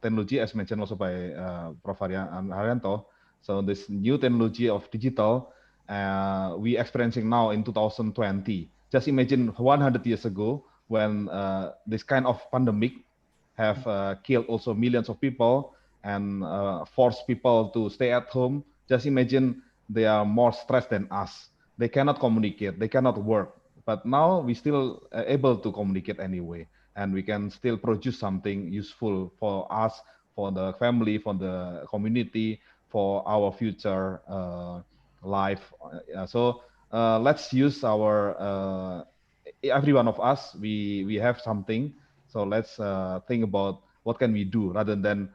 technology, as mentioned also by Prof. Haryanto. So this new technology of digital, we experiencing now in 2020. Just imagine 100 years ago when this kind of pandemic have killed also millions of people and forced people to stay at home. Just imagine they are more stressed than us. They cannot communicate, they cannot work. But now we still able to communicate anyway, and we can still produce something useful for us, for the family, for the community, for our future life. So let's use our every one of us. We have something, so let's think about what can we do rather than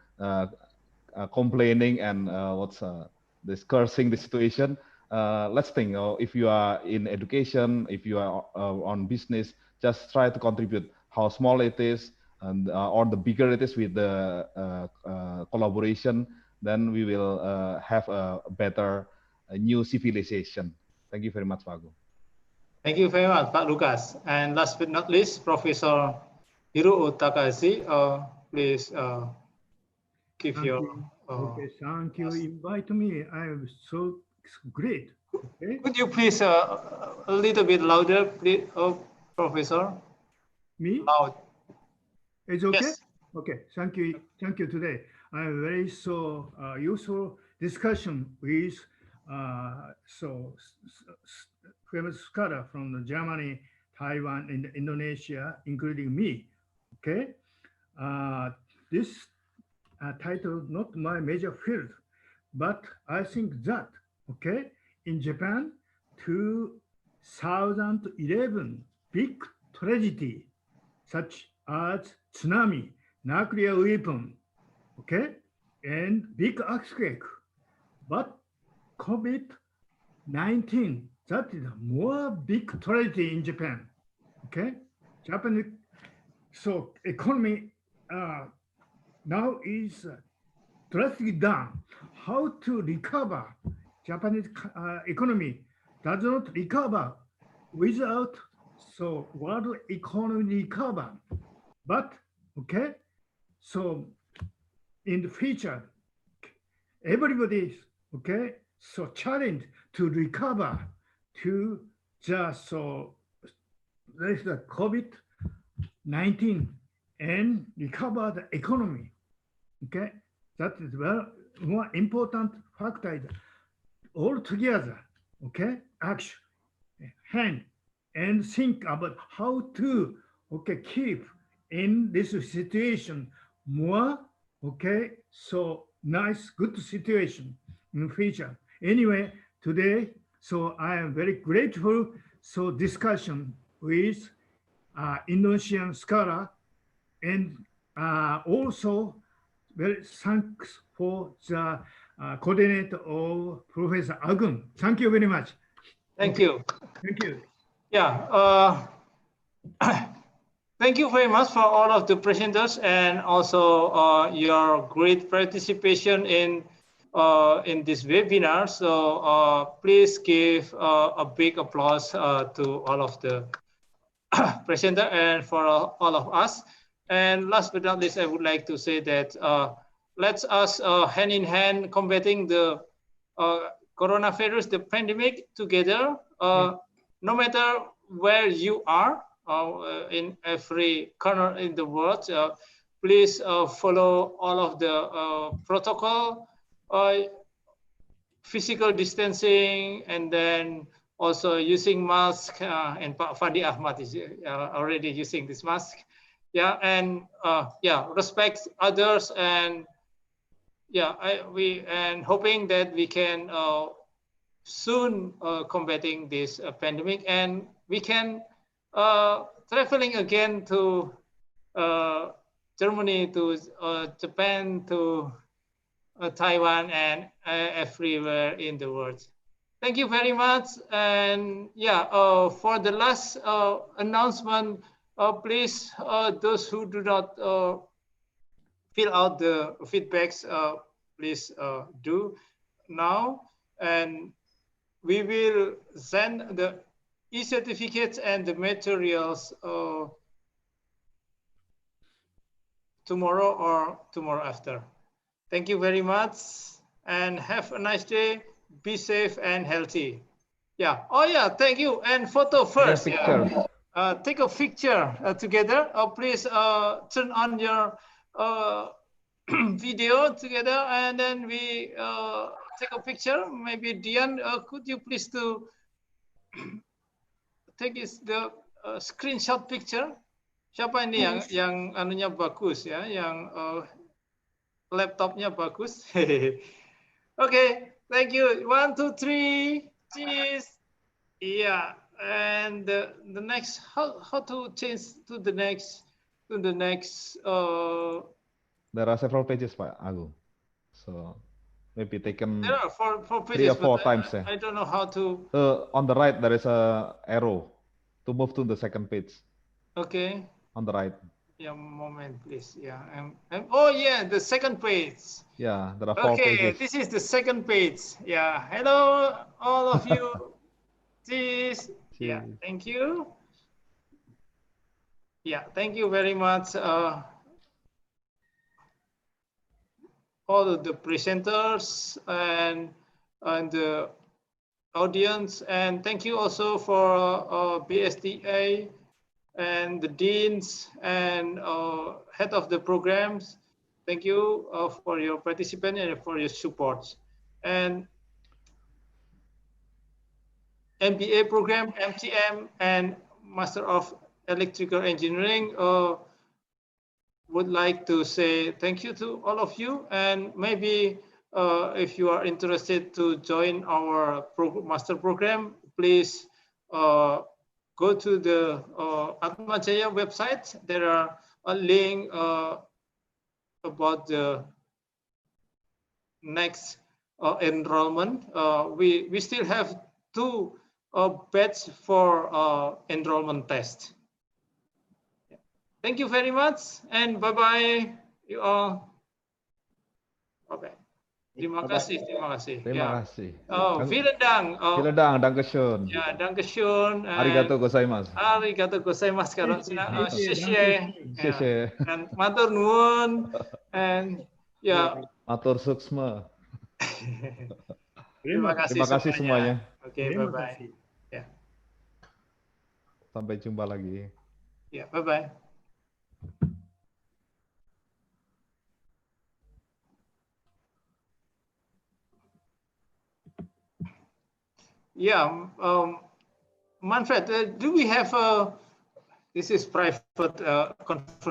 complaining and what's this cursing the situation. Let's think, if you are in education, if you are on business, just try to contribute how small it is, and or the bigger it is with the collaboration, then we will have a better new civilization. Thank you very much, Pak Agung. Thank you very much, Pak Lukas. And last but not least, Professor Hiroshi Takahashi, please give Thank your. you. Okay, thank you. Invite me. I am so great. Okay. Could you please a little bit louder, please, Professor? Me? Loud. It's okay? Yes. Okay, thank you. Thank you today. I have very so useful discussion with famous scholar from Germany, Taiwan, and Indonesia, including me. Okay, this title not my major field, but I think that okay in Japan, 2011 big tragedy such as tsunami, nuclear weapon, okay, and big earthquake. But COVID-19, that is more big tragedy in Japan, okay? Japanese, so economy now is drastically down. How to recover Japanese economy does not recover without so world economy recover. But okay, so in the future, everybody is okay, so challenge to recover to just so there's the COVID-19 and recover the economy. Okay, that is well more important factor all together. Okay, action, hand, and think about how to okay keep in this situation more okay so nice good situation in future. Anyway, today so I am very grateful so discussion with Indonesian scholar, and also very thanks for the coordinator of Professor Agung. Thank you very much. Thank Okay. you. Thank you. Yeah. Thank you very much for all of the presenters and also your great participation in this webinar. So please give a big applause to all of the presenter and for all of us. And last but not least, I would like to say that let's us hand in hand combating the coronavirus, the pandemic together, no matter where you are in every corner in the world. Please follow all of the protocol, physical distancing, and then also using mask. And Pak Fadi Ahmad is already using this mask. Yeah, and respect others, and we hoping that we can soon combating this pandemic, and we can traveling again to Germany, to Japan, to Taiwan, and everywhere in the world. Thank you very much. And for the last announcement, please, those who do not fill out the feedbacks, please do now. And we will send the e-certificates and the materials tomorrow or tomorrow after. Thank you very much and have a nice day. Be safe and healthy. Yeah. Oh yeah, thank you. And photo first. Take a picture. Take a picture together. Please turn on your video together, and then we take a picture. Maybe Dian, could you please to take the screenshot picture? Siapa ini yang anunya bagus ya, yang laptopnya bagus. Okay, thank you. 1, 2, 3, cheese. Yeah, and the next, how to change to the next There are several pages, Pak Agung. So maybe taken there are four pages, 3 or 4 times. I don't know how to. On the right, there is a arrow to move to the second page. Okay. On the right. Yeah, moment, please. Yeah. Oh, yeah, the second page. Yeah, there are 4 pages. This is the second page. Yeah. Hello, all of you. Cheers. Yeah. Thank you. Yeah. Thank you very much. All of the presenters and the audience, and thank you also for BSDA and the deans and head of the programs. Thank you for your participation and for your support. And MBA program, MTM, and Master of Electrical Engineering would like to say thank you to all of you. And maybe if you are interested to join our master program, please go to the Atma Jaya website. There are a link about the next enrollment. We still have 2 batches for enrollment test. Thank you very much, and bye-bye you all. Bye-bye. Terima kasih. Terima kasih. Oh, vielen Dank. Vielen Dank, Dankeschön. Ja, Dankeschön. Arigato gozaimasu. Arigato gozaimasu. Xie. And matur nuwun. And matur suksma. Terima kasih semuanya. Oke, bye-bye. Ya. Sampai jumpa lagi. Ya, bye-bye. Yeah, Manfred, do we have this is private conference?